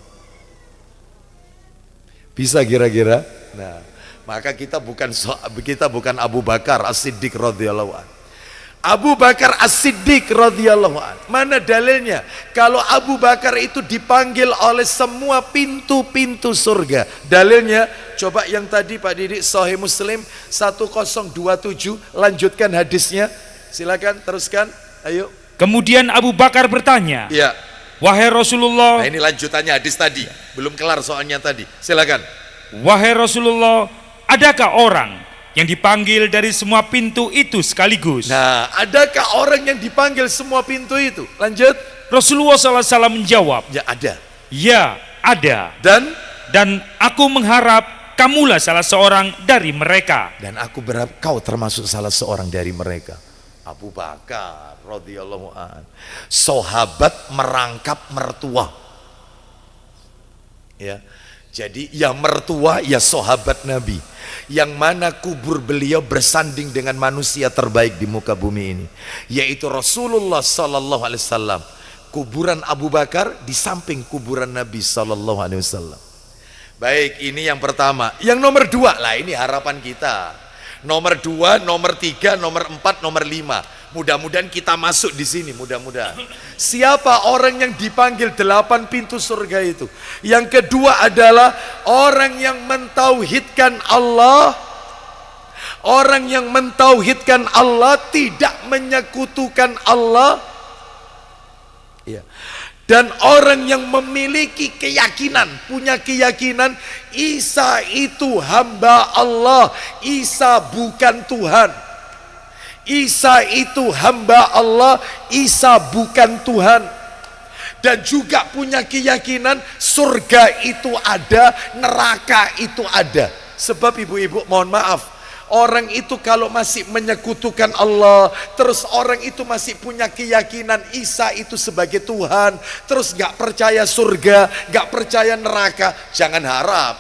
Bisa kira-kira? Nah, maka kita bukan Abu Bakar As-Siddiq radhiyallahu anhu. Abu Bakar As-Siddiq radhiyallahu anhu. Mana dalilnya? Kalau Abu Bakar itu dipanggil oleh semua pintu-pintu surga. Dalilnya, coba yang tadi Pak Didik, Sahih Muslim 1027, lanjutkan hadisnya. Silakan teruskan. Ayo. Kemudian Abu Bakar bertanya, ya, wahai Rasulullah. Nah, ini lanjutannya hadis tadi, belum kelar soalnya tadi. Silakan. Wahai Rasulullah, adakah orang yang dipanggil dari semua pintu itu sekaligus? Nah, adakah orang yang dipanggil semua pintu itu? Lanjut. Rasulullah SAW menjawab, ya ada. Ya ada. Dan aku mengharap kamulah salah seorang dari mereka. Dan aku berharap kau termasuk salah seorang dari mereka. Abu Bakar radhiyallahu an, sahabat merangkap mertua. Ya. Jadi ya mertua ya sahabat Nabi, yang mana kubur beliau bersanding dengan manusia terbaik di muka bumi ini, yaitu Rasulullah sallallahu alaihi wasallam. Kuburan Abu Bakar di samping kuburan Nabi sallallahu alaihi wasallam. Baik, ini yang pertama. Yang nomor 2 lah, ini harapan kita. Nomor 2, nomor 3, nomor 4, nomor 5. Mudah-mudahan kita masuk di sini, mudah-mudahan. Siapa orang yang dipanggil 8 pintu surga itu? Yang kedua adalah orang yang mentauhidkan Allah. Orang yang mentauhidkan Allah, tidak menyekutukan Allah. Ya. Dan orang yang memiliki keyakinan, punya keyakinan Isa itu hamba Allah, Isa bukan Tuhan. Isa itu hamba Allah, Isa bukan Tuhan. Dan juga punya keyakinan surga itu ada, neraka itu ada. Sebab ibu-ibu mohon maaf, orang itu kalau masih menyekutukan Allah, terus orang itu masih punya keyakinan Isa itu sebagai Tuhan, terus gak percaya surga, gak percaya neraka, jangan harap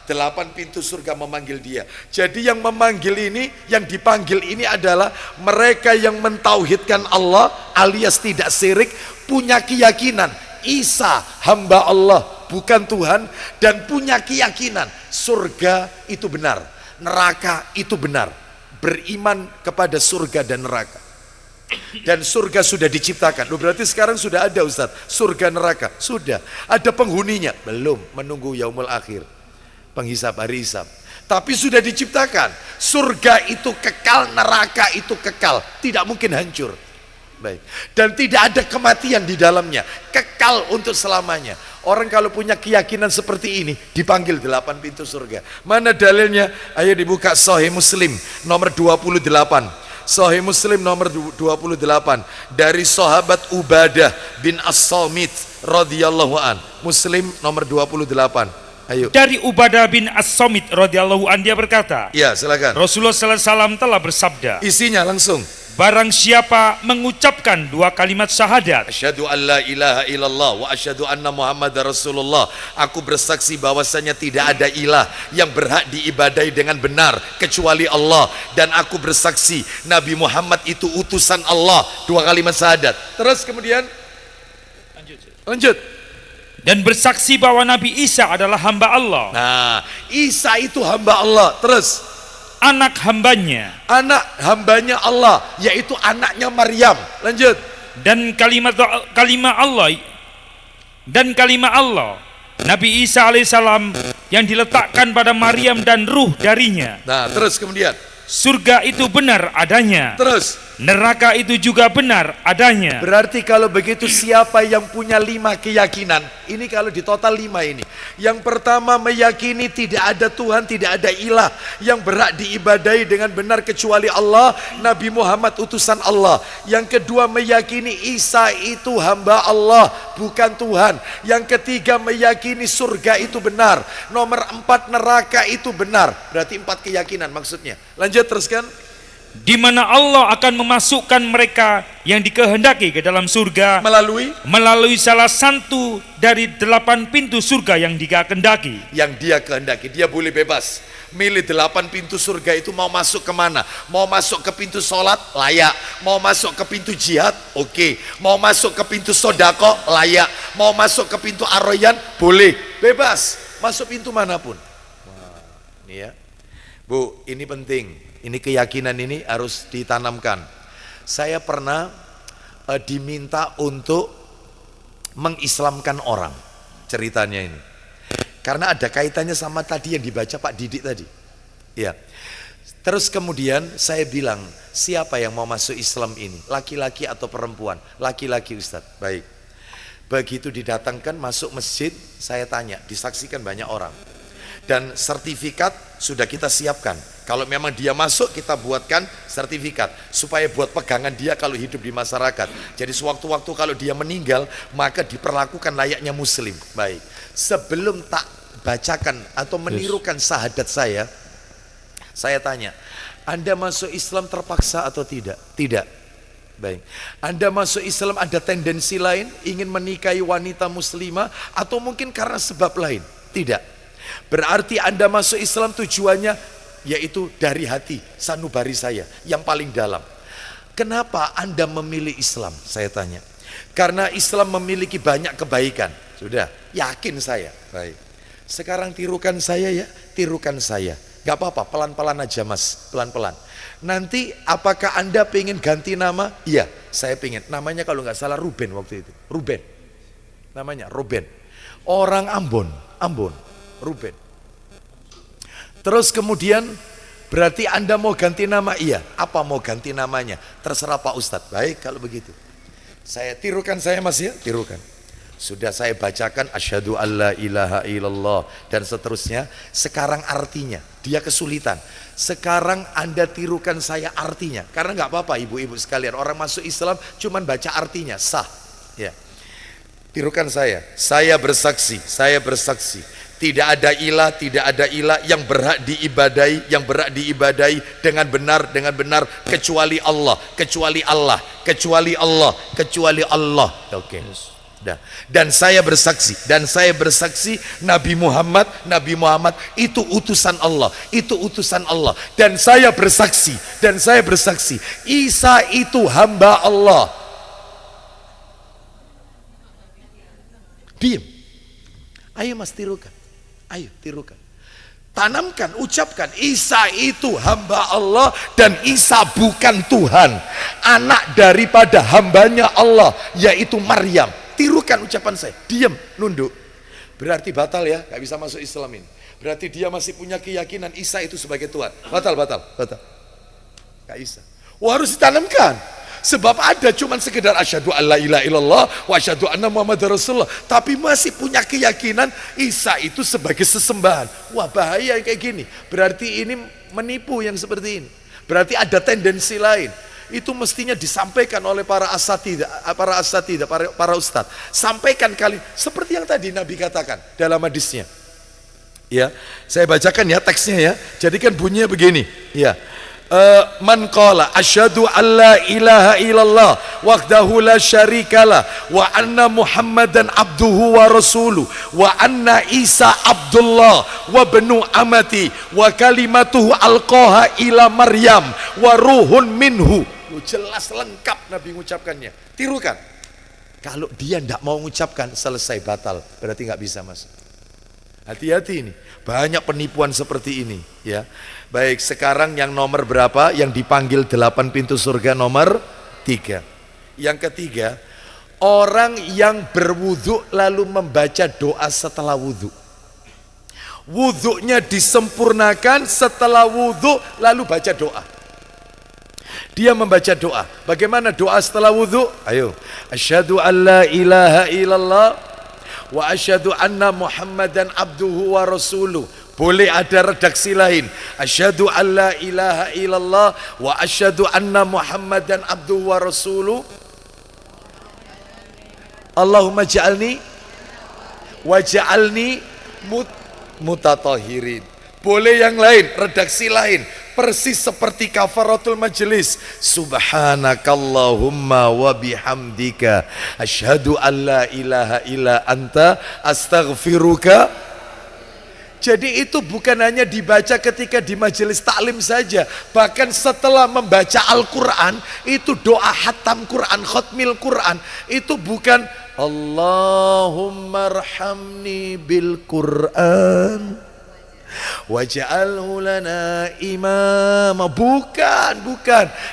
8 pintu surga memanggil dia. Jadi yang memanggil ini, yang dipanggil ini adalah mereka yang mentauhidkan Allah alias tidak syirik, punya keyakinan Isa hamba Allah bukan Tuhan, dan punya keyakinan surga itu benar, neraka itu benar, beriman kepada surga dan neraka. Dan surga sudah diciptakan. Loh, berarti sekarang sudah ada Ustaz, surga neraka sudah ada penghuninya, belum, menunggu yaumul akhir, penghisab, hari hisab. Tapi sudah diciptakan. Surga itu kekal, neraka itu kekal, tidak mungkin hancur. Baik. Dan tidak ada kematian di dalamnya, kekal untuk selamanya. Orang kalau punya keyakinan seperti ini dipanggil 8 pintu surga. Mana dalilnya? Ayo dibuka Sahih Muslim nomor 28. Sahih Muslim nomor 28 dari sahabat Ubadah bin As-Samit radhiyallahu an. Muslim nomor 28. Ayo. Dari Ubadah bin As-Samit radhiyallahu an, dia berkata, ya silakan. Rasulullah sallallahu alaihi wasallam telah bersabda, isinya langsung, barang siapa mengucapkan 2 kalimat syahadat, asyhadu an la ilaha illallah wa asyhadu anna muhammadar rasulullah, aku bersaksi bahwasanya tidak ada ilah yang berhak diibadai dengan benar kecuali Allah, dan aku bersaksi Nabi Muhammad itu utusan Allah, 2 kalimat syahadat. Terus kemudian lanjut. Dan bersaksi bahwa Nabi Isa adalah hamba Allah. Nah, Isa itu hamba Allah. Terus anak hambanya Allah, yaitu anaknya Maryam. Lanjut. Dan kalimat Allah Nabi Isa alaihissalam yang diletakkan pada Maryam dan ruh darinya. Nah, terus kemudian surga itu benar adanya. Terus neraka itu juga benar adanya. Berarti kalau begitu siapa yang punya 5 keyakinan? Ini kalau di total 5 ini. Yang pertama meyakini tidak ada Tuhan, tidak ada ilah yang berhak diibadahi dengan benar kecuali Allah, Nabi Muhammad utusan Allah. Yang kedua meyakini Isa itu hamba Allah, bukan Tuhan. Yang ketiga meyakini surga itu benar. Nomor 4 neraka itu benar. Berarti 4 keyakinan maksudnya. Lanjut teruskan. Di mana Allah akan memasukkan mereka yang dikehendaki ke dalam surga melalui salah satu dari 8 pintu surga yang dia kehendaki. Yang dia kehendaki, dia boleh bebas milih 8 pintu surga itu mau masuk kemana. Mau masuk ke pintu sholat, layak. Mau masuk ke pintu jihad, oke. Mau masuk ke pintu sodako, layak. Mau masuk ke pintu arroyan, boleh. Bebas, masuk pintu manapun. Wah, ini ya Bu, ini penting. Ini keyakinan ini harus ditanamkan. Saya pernah diminta untuk mengislamkan orang. Ceritanya ini. Karena ada kaitannya sama tadi yang dibaca Pak Didik tadi. Ya. Terus kemudian saya bilang, siapa yang mau masuk Islam ini? Laki-laki atau perempuan? Laki-laki Ustadz. Baik. Begitu didatangkan masuk masjid, saya tanya, disaksikan banyak orang. Dan sertifikat sudah kita siapkan. Kalau memang dia masuk, kita buatkan sertifikat supaya buat pegangan dia kalau hidup di masyarakat. Jadi sewaktu-waktu kalau dia meninggal, maka diperlakukan layaknya muslim. Baik. Sebelum tak bacakan atau menirukan syahadat saya tanya, Anda masuk Islam terpaksa atau tidak? Tidak. Baik. Anda masuk Islam ada tendensi lain, ingin menikahi wanita muslimah atau mungkin karena sebab lain? Tidak. Berarti Anda masuk Islam tujuannya yaitu dari hati sanubari saya yang paling dalam. Kenapa Anda memilih Islam? Saya tanya. Karena Islam memiliki banyak kebaikan. Sudah, yakin saya. Baik. Sekarang tirukan saya ya, tirukan saya. Gak apa-apa, pelan-pelan aja Mas, pelan-pelan. Nanti apakah Anda pengen ganti nama? Iya, saya pengen. Namanya kalau nggak salah Ruben waktu itu. Ruben. Namanya Ruben. Orang Ambon, Ruben. Terus kemudian berarti Anda mau ganti nama? Iya. Apa mau ganti namanya? Terserah Pak Ustadz. Baik kalau begitu. Saya tirukan saya Mas ya, tirukan. Sudah saya bacakan asyhadu alla ilaha illallah dan seterusnya. Sekarang artinya, dia kesulitan. Sekarang Anda tirukan saya artinya. Karena nggak apa-apa ibu-ibu sekalian, orang masuk Islam cuman baca artinya, sah. Ya. Tirukan saya bersaksi, tidak ada ilah yang berhak diibadai dengan benar kecuali Allah. Oke. Dan saya bersaksi Nabi Muhammad itu utusan Allah. Dan saya bersaksi Isa itu hamba Allah. Diam. Ayo Mas tirukan. Tanamkan, ucapkan Isa itu hamba Allah dan Isa bukan Tuhan, anak daripada hambanya Allah yaitu Maryam. Tirukan ucapan saya. Diam, nunduk. Berarti batal ya, gak bisa masuk Islam ini. Berarti dia masih punya keyakinan Isa itu sebagai Tuhan. Batal. Gak bisa. Harus ditanamkan. Sebab ada cuman sekedar asyhadu alla ilaha illallah wa asyhadu anna muhammadar rasulullah, tapi masih punya keyakinan Isa itu sebagai sesembahan. Wah, bahaya kayak gini. Berarti ini menipu yang seperti ini. Berarti ada tendensi lain. Itu mestinya disampaikan oleh para asatidah, para ustadz. Sampaikan kali seperti yang tadi Nabi katakan dalam hadisnya. Ya, saya bacakan ya teksnya ya. Jadi kan bunyinya begini, ya. Man qala asyhadu alla ilaha illallah wahdahu la syarikalah wa anna muhammadan abduhu wa rasuluh wa anna isa abdullah wa benu amati wa kalimatuhu alqaha ila maryam wa ruhun minhu. Jelas lengkap Nabi mengucapkannya. Tirukan. Kalau dia tidak mau mengucapkan, selesai, batal. Berarti nggak bisa masuk. Hati-hati ini. Banyak penipuan seperti ini, ya. Baik, sekarang yang nomor berapa? Yang dipanggil 8 pintu surga nomor 3. Yang ketiga, orang yang berwudu lalu membaca doa setelah wudu. Wudunya disempurnakan, setelah wudu lalu baca doa. Dia membaca doa. Bagaimana doa setelah wudhu? Ayo. Asyhadu an la ilaha illallah wa asyhadu anna Muhammadan abduhu wa rasuluh. Boleh ada redaksi lain. Asyhadu an la ilaha illallah wa asyhadu anna Muhammadan abduhu wa rasuluh. Allahumma ja'alni wa ja'alni mutatahirin. Boleh yang lain, redaksi lain, persis seperti kafaratul majelis. Subhanakallahumma wa bihamdika asyhadu an la ilaha illa anta astaghfiruka. Jadi itu bukan hanya dibaca ketika di majelis taklim saja, bahkan setelah membaca Al-Quran, itu doa hatam Quran, khotmil Quran, itu bukan Allahumma arhamni bil Quran waj'alhu lana imama. Bukan.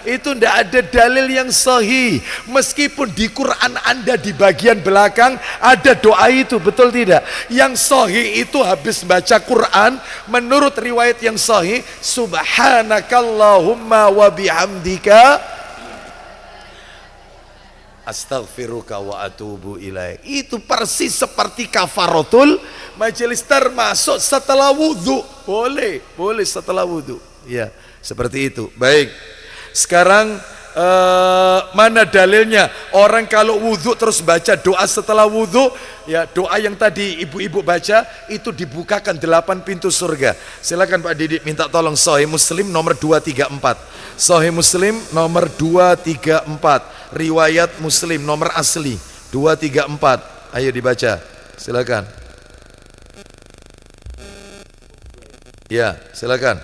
Itu tidak ada dalil yang sahih. Meskipun di Quran Anda di bagian belakang ada doa itu, betul tidak? Yang sahih itu habis baca Quran, menurut riwayat yang sahih, subhanakallahumma wa bihamdika astaghfiruka wa atubu ilaik. Itu persis seperti kafaratul majelis, termasuk setelah wudhu. Boleh setelah wudhu. Ya, seperti itu. Baik. Sekarang mana dalilnya orang kalau wudhu terus baca doa setelah wudhu? Ya, doa yang tadi ibu-ibu baca itu dibukakan 8 pintu surga. Silakan Pak Didik minta tolong Sahih Muslim nomor 234. Sahih Muslim nomor 234. Riwayat Muslim nomor asli 234. Ayo dibaca. Silakan. Ya, silakan.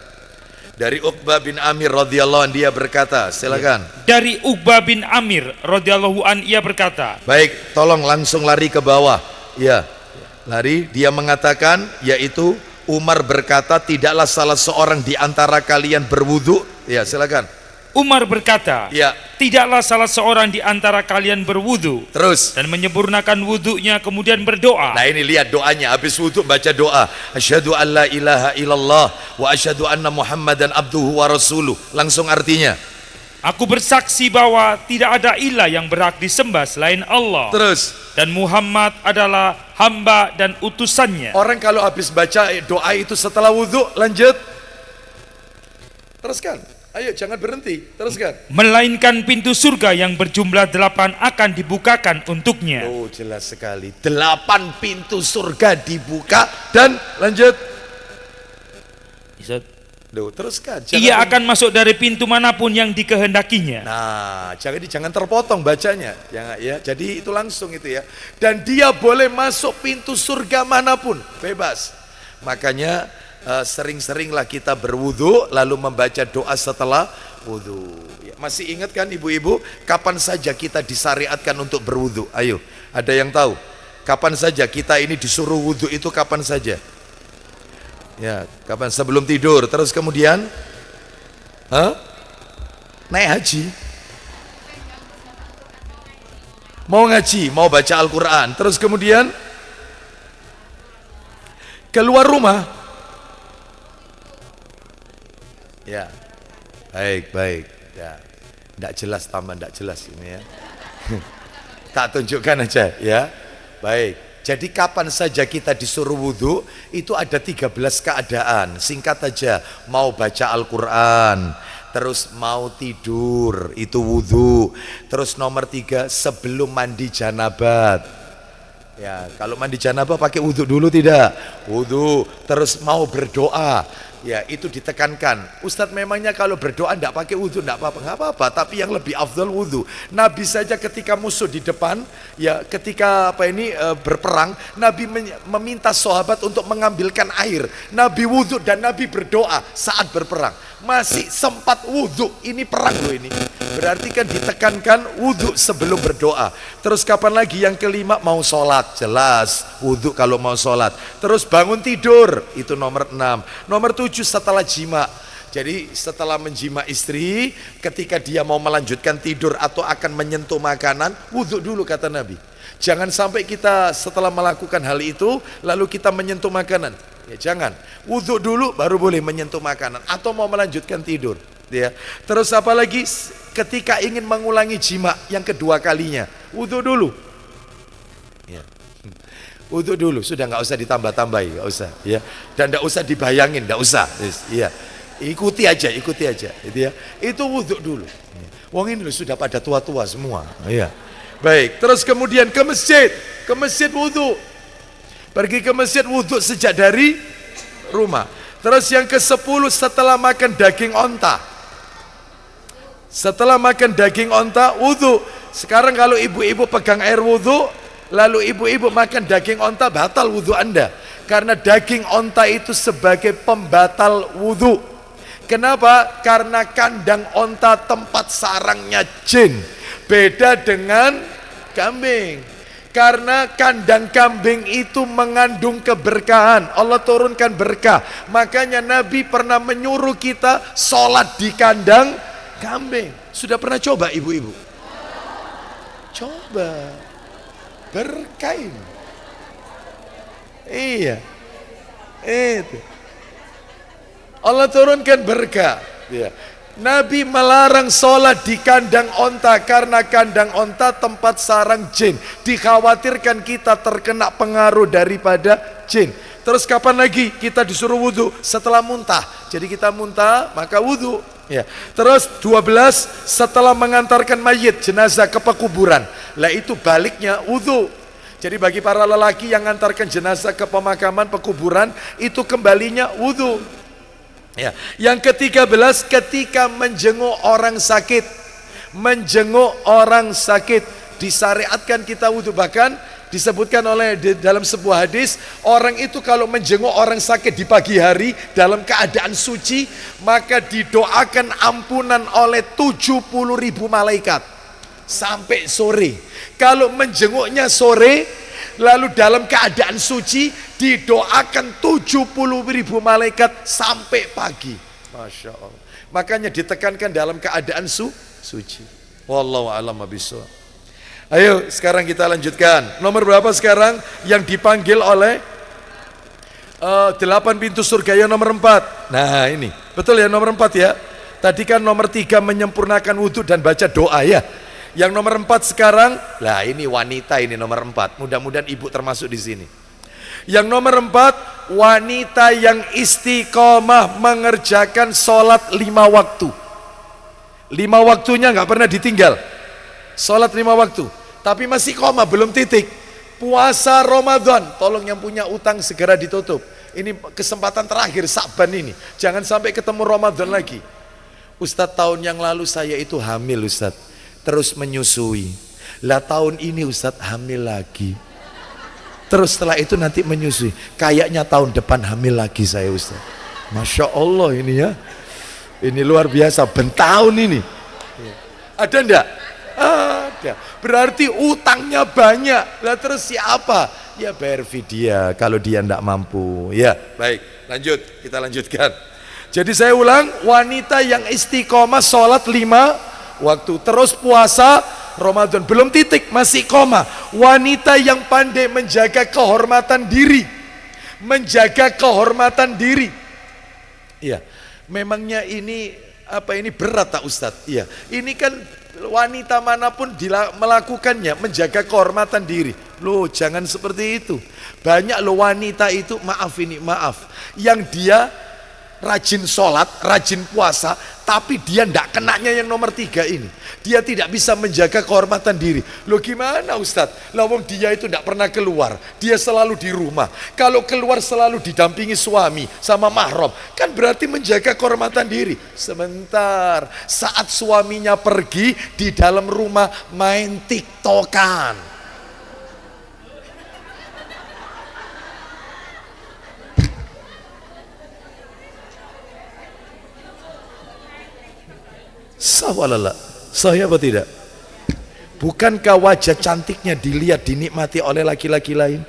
Dari Uqbah bin Amir radhiyallahu an dia berkata, silakan. Dari Uqbah bin Amir radhiyallahu an ia berkata. Baik, tolong langsung lari ke bawah. Ya. Lari, dia mengatakan yaitu Umar berkata, tidaklah salah seorang di antara kalian berwudu. Ya, silakan. Umar berkata, ya, tidaklah salah seorang di antara kalian berwudu terus dan menyempurnakan wudunya kemudian berdoa. Nah ini lihat doanya, habis wudu baca doa, asyhadu an la ilaha illallah wa asyhadu anna Muhammadan abduhu wa rasuluh. Langsung artinya, aku bersaksi bahwa tidak ada ilah yang berhak disembah selain Allah. Terus, dan Muhammad adalah hamba dan utusannya. Orang kalau habis baca doa itu setelah wudu, lanjut. Teruskan. Ayo jangan berhenti, teruskan. Melainkan pintu surga yang berjumlah 8 akan dibukakan untuknya. Oh jelas sekali, 8 pintu surga dibuka dan lanjut. Duh, teruskan. Ia akan masuk dari pintu manapun yang dikehendakinya. Nah, jangan terpotong bacanya, ya. Jadi itu langsung itu ya. Dan dia boleh masuk pintu surga manapun, bebas. Makanya sering-seringlah kita berwudu lalu membaca doa setelah wudu. Ya, masih ingat kan ibu-ibu, kapan saja kita disyariatkan untuk berwudu? Ayo, ada yang tahu? Kapan saja kita ini disuruh wudu itu kapan saja? Ya, kapan? Sebelum tidur. Terus kemudian naik haji, mau ngaji, mau baca Al-Quran. Terus kemudian keluar rumah. Ya, baik. Ya, tidak jelas, tambah tidak jelas ini ya. Tak tunjukkan aja ya. Baik. Jadi kapan saja kita disuruh wudhu itu ada 13 keadaan. Singkat aja, mau baca Al-Quran, terus mau tidur itu wudhu. Terus nomor 3 sebelum mandi janabat. Ya, kalau mandi janabah pakai wudhu dulu tidak? Wudhu. Terus mau berdoa. Ya itu ditekankan. Ustadz memangnya kalau berdoa tidak pakai wudhu tidak apa-apa? Nggak apa-apa, tapi yang lebih afdal wudhu. Nabi saja ketika musuh di depan, ya ketika berperang, Nabi meminta sahabat untuk mengambilkan air. Nabi wudhu dan Nabi berdoa saat berperang. Masih sempat wudhu, ini perang loh ini. Berarti kan ditekankan wudhu sebelum berdoa. Terus kapan lagi? Yang kelima mau sholat, jelas wudhu kalau mau sholat. Terus bangun tidur, itu nomor 6. Nomor 7 setelah jima. Jadi setelah menjima istri, ketika dia mau melanjutkan tidur atau akan menyentuh makanan, wudhu dulu kata Nabi. Jangan sampai kita setelah melakukan hal itu lalu kita menyentuh makanan. Ya jangan. Wudhu dulu baru boleh menyentuh makanan atau mau melanjutkan tidur. Ya. Terus apa lagi? ketika ingin mengulangi jima yang kedua kalinya, wudhu dulu. Ya. Wudhu dulu, sudah nggak usah ditambah-tambahi, nggak usah, ya. Dan nggak usah dibayangin, nggak usah, ya. Ikuti aja, gitu ya. Itu wudhu dulu. Wong ini sudah pada tua-tua semua, ya. Baik, terus kemudian ke masjid wudhu. Pergi ke masjid wudhu sejak dari rumah. Terus yang ke-10 setelah makan daging onta. Setelah makan daging onta, wudhu. Sekarang kalau ibu-ibu pegang air wudhu, lalu ibu-ibu makan daging onta, batal wudhu Anda. Karena daging onta itu sebagai pembatal wudhu. Kenapa? Karena kandang onta tempat sarangnya jin. Beda dengan kambing. Karena kandang kambing itu mengandung keberkahan. Allah turunkan berkah. Makanya Nabi pernah menyuruh kita sholat di kandang kambing. Sudah pernah coba ibu-ibu? Coba. Berkah ini. Iya. Itu. Allah turunkan berkah. Ya. Nabi melarang sholat di kandang onta karena kandang onta tempat sarang jin. Dikhawatirkan kita terkena pengaruh daripada jin. Terus kapan lagi kita disuruh wudhu? Setelah muntah. Jadi kita muntah maka wudhu. Ya. Terus 12 setelah mengantarkan mayit jenazah ke pekuburan. Lah itu baliknya wudhu. Jadi bagi para lelaki yang mengantarkan jenazah ke pemakaman pekuburan itu kembalinya wudhu. Ya. Yang ke-13 ketika menjenguk orang sakit. Menjenguk orang sakit disyariatkan kita wudhu. Bahkan disebutkan oleh dalam sebuah hadis, orang itu kalau menjenguk orang sakit di pagi hari dalam keadaan suci, maka didoakan ampunan oleh 70.000 malaikat sampai sore. Kalau menjenguknya sore lalu dalam keadaan suci didoakan 70.000 malaikat sampai pagi. Masya Allah. Makanya ditekankan dalam keadaan suci. Wallahu a'lam bishawab. Ayo sekarang kita lanjutkan. Nomor berapa sekarang yang dipanggil oleh 8 pintu surga? Yang nomor 4. Nah ini betul ya, nomor 4 ya. Tadi kan nomor 3 menyempurnakan wudhu dan baca doa ya. Yang nomor 4 sekarang, lah ini wanita, ini nomor 4. Mudah-mudahan ibu termasuk di sini. Yang nomor 4, wanita yang istiqomah mengerjakan sholat 5 waktu. 5 waktunya nggak pernah ditinggal. Sholat 5 waktu, tapi masih koma, belum titik. Puasa Ramadan, tolong yang punya utang segera ditutup. Ini kesempatan terakhir Sa'ban ini. Jangan sampai ketemu Ramadan lagi. Ustadz, tahun yang lalu saya itu hamil Ustadz. Terus menyusui. Lah tahun ini Ustadz hamil lagi. Terus setelah itu nanti menyusui. Kayaknya tahun depan hamil lagi saya Ustadz. Masya Allah ini ya. Ini luar biasa, bentahun ini. Ada enggak? Ada. Berarti utangnya banyak. Lah terus siapa? Ya bayar vidya kalau dia enggak mampu. Ya, baik. Lanjut, kita lanjutkan. Jadi saya ulang, wanita yang istiqomah sholat 5 waktu, terus puasa Ramadan, belum titik, masih koma. Wanita yang pandai menjaga kehormatan diri. Menjaga kehormatan diri. Iya. Memangnya ini berat tak Ustadz? Iya. Ini kan wanita manapun melakukannya, menjaga kehormatan diri. Loh, jangan seperti itu. Banyak loh wanita itu, maaf, yang dia rajin sholat, rajin puasa, tapi dia tidak kenanya yang nomor 3 ini. Dia tidak bisa menjaga kehormatan diri. Loh gimana Ustadz? Lawang dia itu tidak pernah keluar, dia selalu di rumah. Kalau keluar selalu didampingi suami sama mahram, kan berarti menjaga kehormatan diri. Sebentar, saat suaminya pergi, di dalam rumah main tiktokan. Sawalala, sahih apa tidak? Bukankah wajah cantiknya dilihat, dinikmati oleh laki-laki lain?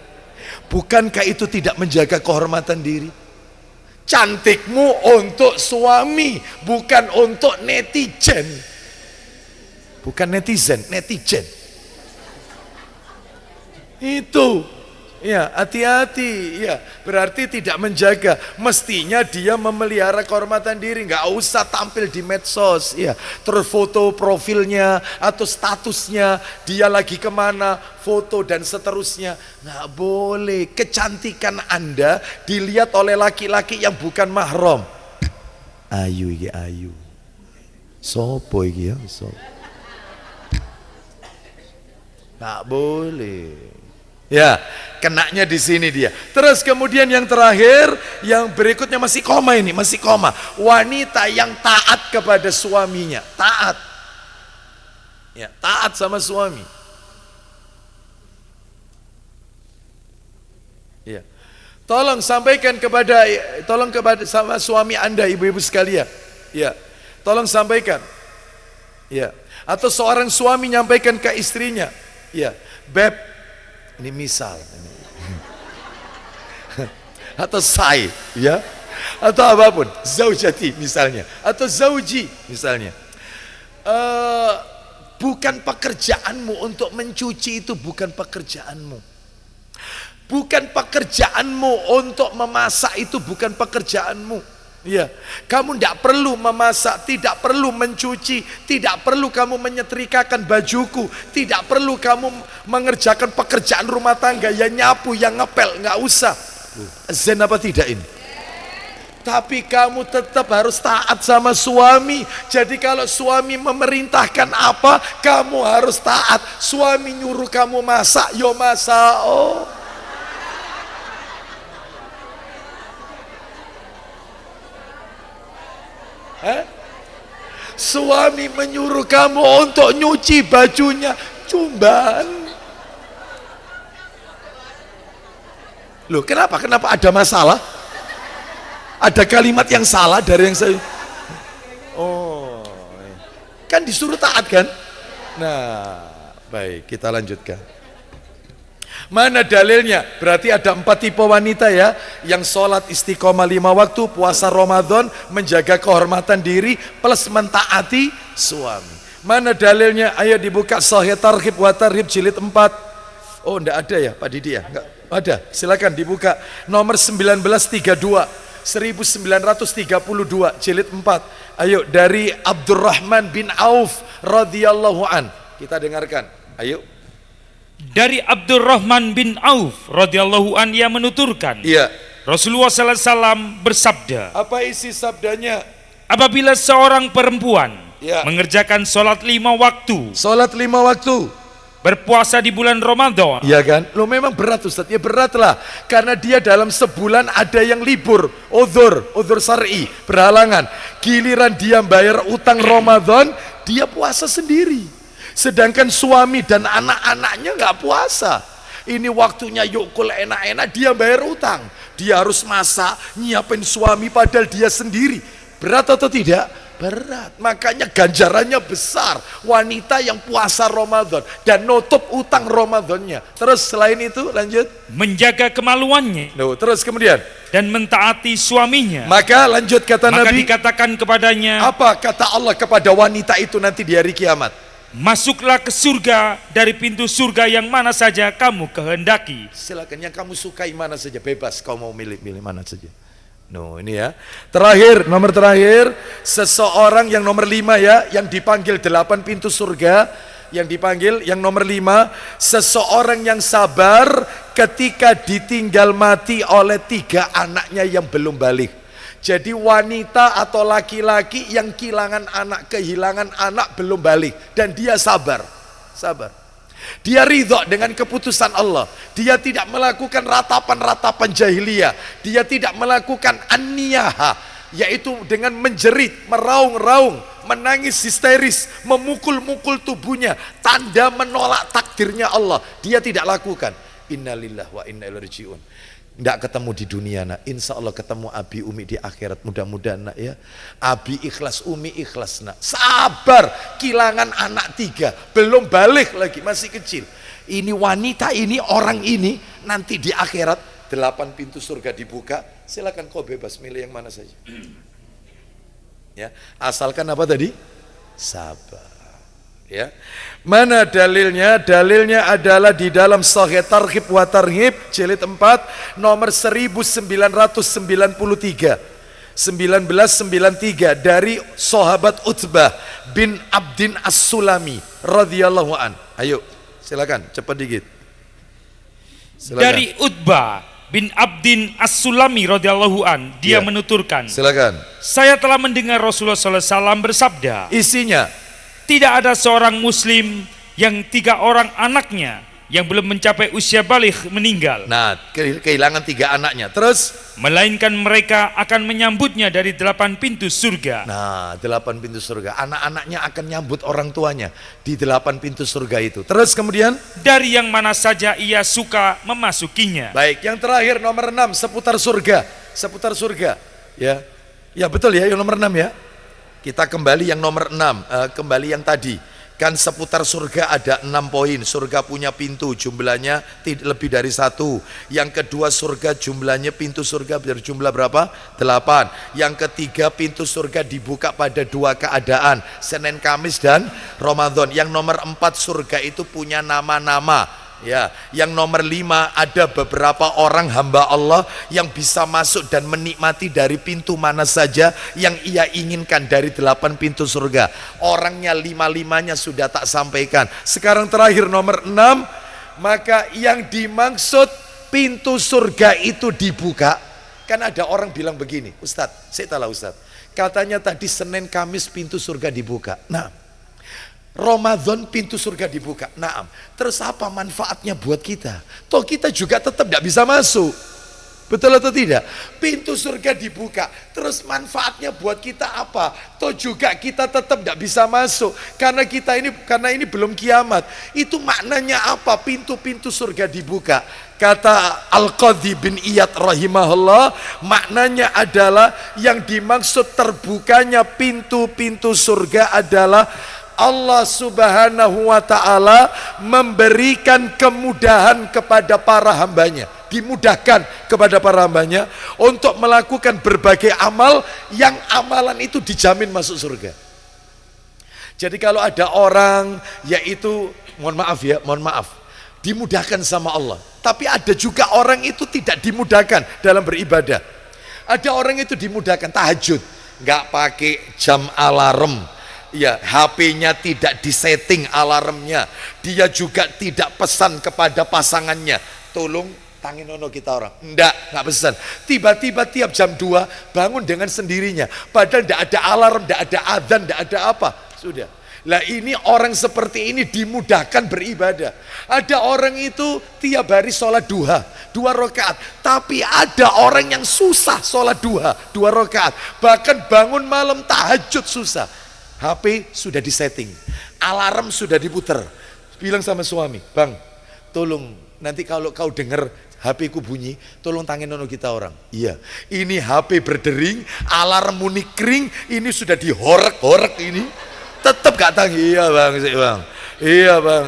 Bukankah itu tidak menjaga kehormatan diri? Cantikmu untuk suami, bukan untuk netizen. Bukan netizen, netizen. Itu Ya, hati-hati. Ya, berarti tidak menjaga. Mestinya dia memelihara kehormatan diri, nggak usah tampil di medsos. Ya, terus foto profilnya atau statusnya, dia lagi kemana, foto dan seterusnya. Nggak boleh. Kecantikan Anda dilihat oleh laki-laki yang bukan mahram. Ayu iki ayu. Sopo iki ya? Sopo? Nggak boleh. Ya, kenanya di sini dia. Terus kemudian yang terakhir, yang berikutnya masih koma ini, masih koma. Wanita yang taat kepada suaminya, taat. Ya, taat sama suami. Ya. Tolong sampaikan kepada sama suami Anda, ibu-ibu sekalian. Ya. Tolong sampaikan. Ya. Atau seorang suami nyampaikan ke istrinya. Ya, Beb, ini misal. Atau say, ya. Atau apapun, zaujati misalnya, atau zauji misalnya. Bukan pekerjaanmu untuk mencuci, itu bukan pekerjaanmu. Bukan pekerjaanmu untuk memasak, itu bukan pekerjaanmu. Ya, kamu tidak perlu memasak, tidak perlu mencuci, tidak perlu kamu menyetrikakan bajuku, tidak perlu kamu mengerjakan pekerjaan rumah tangga, yang nyapu, yang ngepel, nggak usah. Zen apa tidak ini? Tapi kamu tetap harus taat sama suami. Jadi kalau suami memerintahkan apa, kamu harus taat. Suami nyuruh kamu masak, yo masak. Oh. Suami menyuruh kamu untuk nyuci bajunya, cumban. Loh, kenapa? Kenapa ada masalah? Ada kalimat yang salah dari yang saya. Oh, kan disuruh taat kan? Nah, baik, kita lanjutkan. Mana dalilnya? Berarti ada 4 tipe wanita ya, yang sholat istiqomah 5 waktu, puasa Ramadan, menjaga kehormatan diri, plus mentaati suami. Mana dalilnya? Ayo dibuka Sahih Targhib wa Tarhib jilid 4. Oh, enggak ada ya Pak Didi ya? Enggak ada, silakan dibuka. Nomor 1932, 1932 jilid 4. Ayo dari Abdurrahman bin Auf radhiyallahu an. Kita dengarkan. Ayo. Dari Abdurrahman bin Auf radhiyallahu an, ia menuturkan, iya, Rasulullah sallallahu alaihi wasallam bersabda. Apa isi sabdanya? Apabila seorang perempuan ya, mengerjakan sholat 5 waktu, berpuasa di bulan Ramadan. Iya kan? Lo memang berat Ustaz. Ya berat lah, karena dia dalam sebulan ada yang libur, uzur syar'i, berhalangan. Giliran dia bayar utang Ramadan, dia puasa sendiri. Sedangkan suami dan anak-anaknya nggak puasa. Ini waktunya yukul enak-enak, dia bayar utang. Dia harus masak, nyiapin suami padahal dia sendiri. Berat atau tidak? Berat. Makanya ganjarannya besar. Wanita yang puasa Ramadan dan nutup utang Ramadannya. Terus selain itu lanjut. Menjaga kemaluannya. Terus kemudian. Dan mentaati suaminya. Maka lanjut kata Nabi. Maka dikatakan kepadanya. Apa kata Allah kepada wanita itu nanti di hari kiamat? Masuklah ke surga dari pintu surga yang mana saja kamu kehendaki. Silakan, yang kamu sukai mana saja, bebas kau mau milih mana saja. Ini ya. Terakhir, nomor terakhir, seseorang yang nomor 5 ya, yang dipanggil 8 pintu surga, yang dipanggil yang nomor 5, seseorang yang sabar ketika ditinggal mati oleh 3 anaknya yang belum balik. Jadi wanita atau laki-laki yang kehilangan anak belum balik, dan dia sabar. Dia ridho dengan keputusan Allah. Dia tidak melakukan ratapan-ratapan jahiliyah. Dia tidak melakukan an-niyaha, yaitu dengan menjerit, meraung-raung, menangis histeris, memukul-mukul tubuhnya, tanda menolak takdirnya Allah. Dia tidak lakukan. Innalillahi wa inna ilaihi raji'un. Tidak ketemu di dunia nak, insya Allah ketemu Abi Umi di akhirat, mudah-mudahan nak ya. Abi ikhlas, Umi ikhlas nak. Sabar, kehilangan anak 3, belum balik lagi, masih kecil. Ini wanita ini, orang ini nanti di akhirat 8 pintu surga dibuka. Silakan kau bebas milih yang mana saja. Ya, asalkan apa tadi? Sabar. Ya. Mana dalilnya? Dalilnya adalah di dalam Sahih Targhib wa Tarhib jilid 4 nomor 1993 dari sahabat Utbah bin Abdin As-Sulami radhiyallahu an. Ayo, silakan cepat dikit. Silakan. Dari Utbah bin Abdin As-Sulami radhiyallahu an, dia menuturkan, silakan. Saya telah mendengar Rasulullah SAW bersabda, isinya, tidak ada seorang muslim yang 3 orang anaknya yang belum mencapai usia baligh meninggal. Nah, kehilangan 3 anaknya. Terus, melainkan mereka akan menyambutnya dari 8 pintu surga. Nah, 8 pintu surga. Anak-anaknya akan nyambut orang tuanya di 8 pintu surga itu. Terus kemudian, dari yang mana saja ia suka memasukinya. Baik, yang terakhir nomor 6 seputar surga. Seputar surga. Ya. Ya betul ya, yang nomor 6 ya. Kita kembali yang nomor 6, kembali yang tadi. Kan seputar surga ada 6 poin. Surga punya pintu, jumlahnya lebih dari 1. Yang kedua, surga jumlahnya, pintu surga berjumlah berapa? 8. Yang ketiga, pintu surga dibuka pada 2 keadaan, Senin, Kamis, dan Ramadan. Yang nomor 4, surga itu punya nama-nama. Ya, yang nomor 5, ada beberapa orang hamba Allah yang bisa masuk dan menikmati dari pintu mana saja yang ia inginkan dari 8 pintu surga. Orangnya 5-5-nya sudah tak sampaikan. Sekarang terakhir nomor 6, maka yang dimaksud pintu surga itu dibuka. Kan ada orang bilang begini, Ustadz, saya tahu Ustadz, katanya tadi Senin Kamis pintu surga dibuka. Nah, Ramadan pintu surga dibuka. Naam. Terus apa manfaatnya buat kita? Toh kita juga tetap tidak bisa masuk. Betul atau tidak? Pintu surga dibuka. Terus manfaatnya buat kita apa? Toh juga kita tetap tidak bisa masuk. Karena ini belum kiamat. Itu maknanya apa? Pintu-pintu surga dibuka. Kata Al-Qadhi bin Iyad rahimahullah, maknanya adalah yang dimaksud terbukanya pintu-pintu surga adalah Allah subhanahu wa ta'ala memberikan kemudahan kepada para hambanya, dimudahkan kepada para hambanya untuk melakukan berbagai amal yang amalan itu dijamin masuk surga. Jadi kalau ada orang, yaitu mohon maaf, dimudahkan sama Allah, tapi ada juga orang itu tidak dimudahkan dalam beribadah. Ada orang itu dimudahkan tahajud, nggak pakai jam alarm. Ya, HP-nya tidak disetting alarmnya. Dia juga tidak pesan kepada pasangannya, tolong tanginono kita orang. Enggak pesan. Tiba-tiba tiap jam 2 bangun dengan sendirinya. Padahal tidak ada alarm, tidak ada adzan, tidak ada apa. Sudah. Lah ini orang seperti ini dimudahkan beribadah. Ada orang itu tiap hari sholat duha 2 rakaat. Tapi ada orang yang susah sholat duha 2 rakaat. Bahkan bangun malam tahajud susah. HP sudah disetting, alarm sudah diputer. Bilang sama suami, bang, tolong nanti kalau kau dengar HP ku bunyi, tolong tanginono kita orang. Iya, ini HP berdering, alarm muni kering, ini sudah dihorek-horek ini. Tetap gak tangi, iya bang,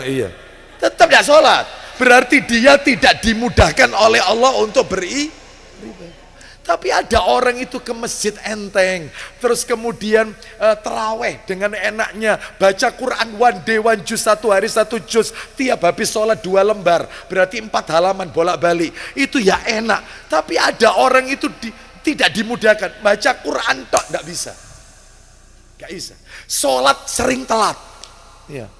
iya. Tetap gak sholat. Berarti dia tidak dimudahkan oleh Allah untuk beribadah. Tapi ada orang itu ke masjid enteng, terus kemudian terawih dengan enaknya, baca Quran one day one juz, 1 hari 1 juz, tiap habis sholat 2 lembar, berarti 4 halaman bolak-balik, itu ya enak. Tapi ada orang itu tidak dimudahkan, baca Quran tok tidak bisa, gak bisa, sholat sering telat. Ya.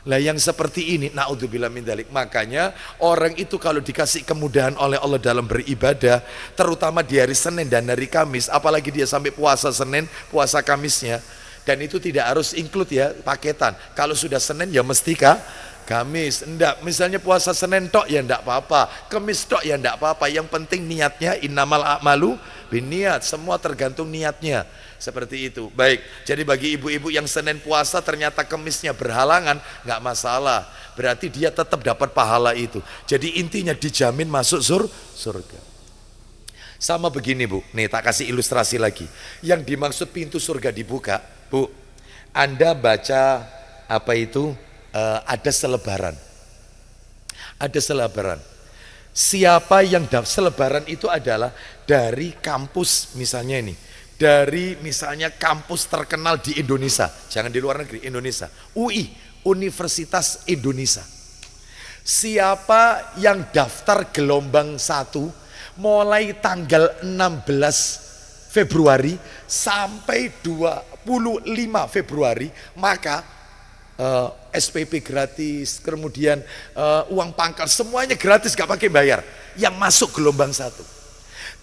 Lah yang seperti ini, naudzubillah min dzalik. Makanya orang itu kalau dikasih kemudahan oleh Allah dalam beribadah, terutama di hari Senin dan hari Kamis, apalagi dia sampai puasa Senin, puasa Kamisnya, dan itu tidak harus include ya, paketan. Kalau sudah Senin ya mesti Kamis. Enggak, misalnya puasa Senin tok ya enggak apa-apa, Kamis tok ya enggak apa-apa. Yang penting niatnya, innamal a'malu binniat, semua tergantung niatnya. Seperti itu. Baik, jadi bagi ibu-ibu yang Senin puasa ternyata Kemisnya berhalangan, nggak masalah. Berarti dia tetap dapat pahala itu. Jadi intinya dijamin masuk surga. Sama begini Bu, nih tak kasih ilustrasi lagi. Yang dimaksud pintu surga dibuka, Bu, Anda baca apa itu? Ada selebaran. Ada selebaran. Siapa yang selebaran itu adalah dari kampus misalnya ini. Dari misalnya kampus terkenal di Indonesia, jangan di luar negeri, Indonesia, UI Universitas Indonesia. Siapa yang daftar gelombang 1 mulai tanggal 16 Februari sampai 25 Februari, maka SPP gratis, kemudian uang pangkal, semuanya gratis, gak pakai bayar yang masuk gelombang 1.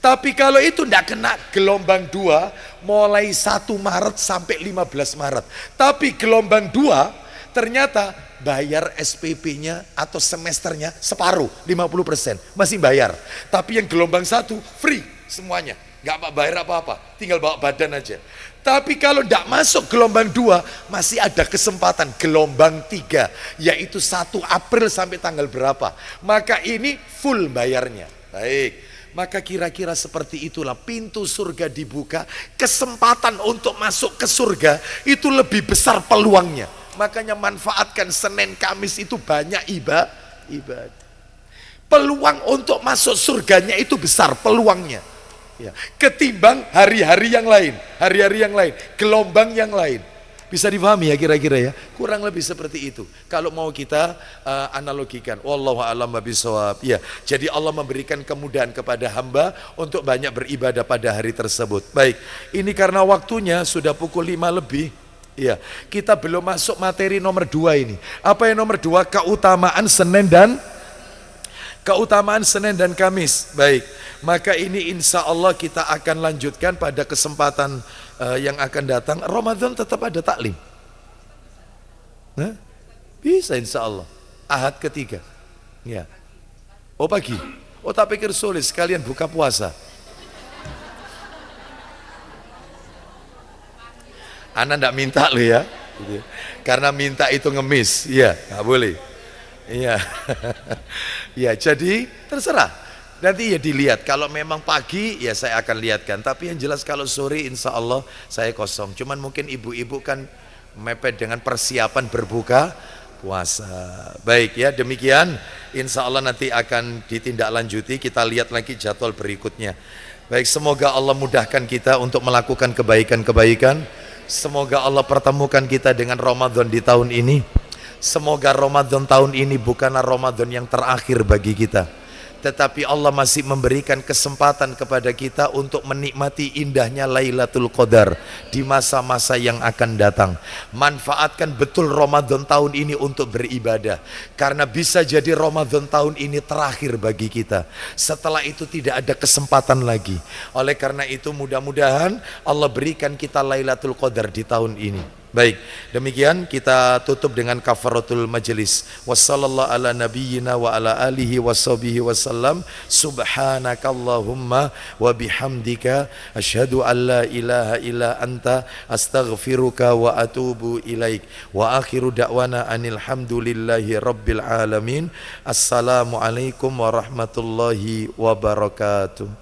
Tapi kalau itu tidak kena gelombang 2 mulai 1 Maret sampai 15 Maret. Tapi gelombang 2 ternyata bayar SPP-nya atau semesternya separuh, 50%, masih bayar. Tapi yang gelombang 1 free semuanya, nggak bayar apa-apa, tinggal bawa badan aja. Tapi kalau tidak masuk gelombang 2 masih ada kesempatan gelombang 3, yaitu 1 April sampai tanggal berapa. Maka ini full bayarnya. Baik. Maka kira-kira seperti itulah pintu surga dibuka, kesempatan untuk masuk ke surga itu lebih besar peluangnya. Makanya manfaatkan Senin Kamis itu banyak ibadah. Peluang untuk masuk surganya itu besar peluangnya. Ya, ketimbang hari-hari yang lain, gelombang yang lain. Bisa dipahami ya kira-kira ya? Kurang lebih seperti itu. Kalau mau kita analogikan, wallahu a'lam bishawab. Ya, jadi Allah memberikan kemudahan kepada hamba untuk banyak beribadah pada hari tersebut. Baik, ini karena waktunya sudah pukul 5 lebih. Ya, kita belum masuk materi nomor 2 ini. Apa yang nomor 2? Keutamaan Senin dan Kamis. Baik, maka ini insya Allah kita akan lanjutkan pada kesempatan yang akan datang. Ramadan tetap ada taklim. Bisa insya Allah. Ahad ketiga. Ya. Oh pagi. Oh tak pikir sulit sekalian buka puasa. Anda ndak minta loh ya. Karena minta itu ngemis. Iya, nggak boleh. Iya. Ya, jadi terserah. Nanti ya dilihat, kalau memang pagi ya saya akan lihatkan. Tapi yang jelas kalau sore insya Allah saya kosong. Cuman mungkin ibu-ibu kan mepet dengan persiapan berbuka puasa. Baik ya, demikian. Insya Allah nanti akan ditindaklanjuti. Kita lihat lagi jadwal berikutnya. Baik, semoga Allah mudahkan kita untuk melakukan kebaikan-kebaikan. Semoga Allah pertemukan kita dengan Ramadan di tahun ini. Semoga Ramadan tahun ini bukanlah Ramadan yang terakhir bagi kita, tetapi Allah masih memberikan kesempatan kepada kita untuk menikmati indahnya Lailatul Qadar di masa-masa yang akan datang. Manfaatkan betul Ramadan tahun ini untuk beribadah, karena bisa jadi Ramadan tahun ini terakhir bagi kita. Setelah itu tidak ada kesempatan lagi. Oleh karena itu mudah-mudahan Allah berikan kita Lailatul Qadar di tahun ini. Baik, demikian kita tutup dengan kafaratul majelis. Wassallallahu ala nabiyyina wa ala alihi washabihi wasallam. Subhanakallahumma wa bihamdika asyhadu an la ilaha illa anta astaghfiruka wa atubu ilaik. Wa akhiru da'wana anil hamdulillahi rabbil alamin. Assalamualaikum warahmatullahi wabarakatuh.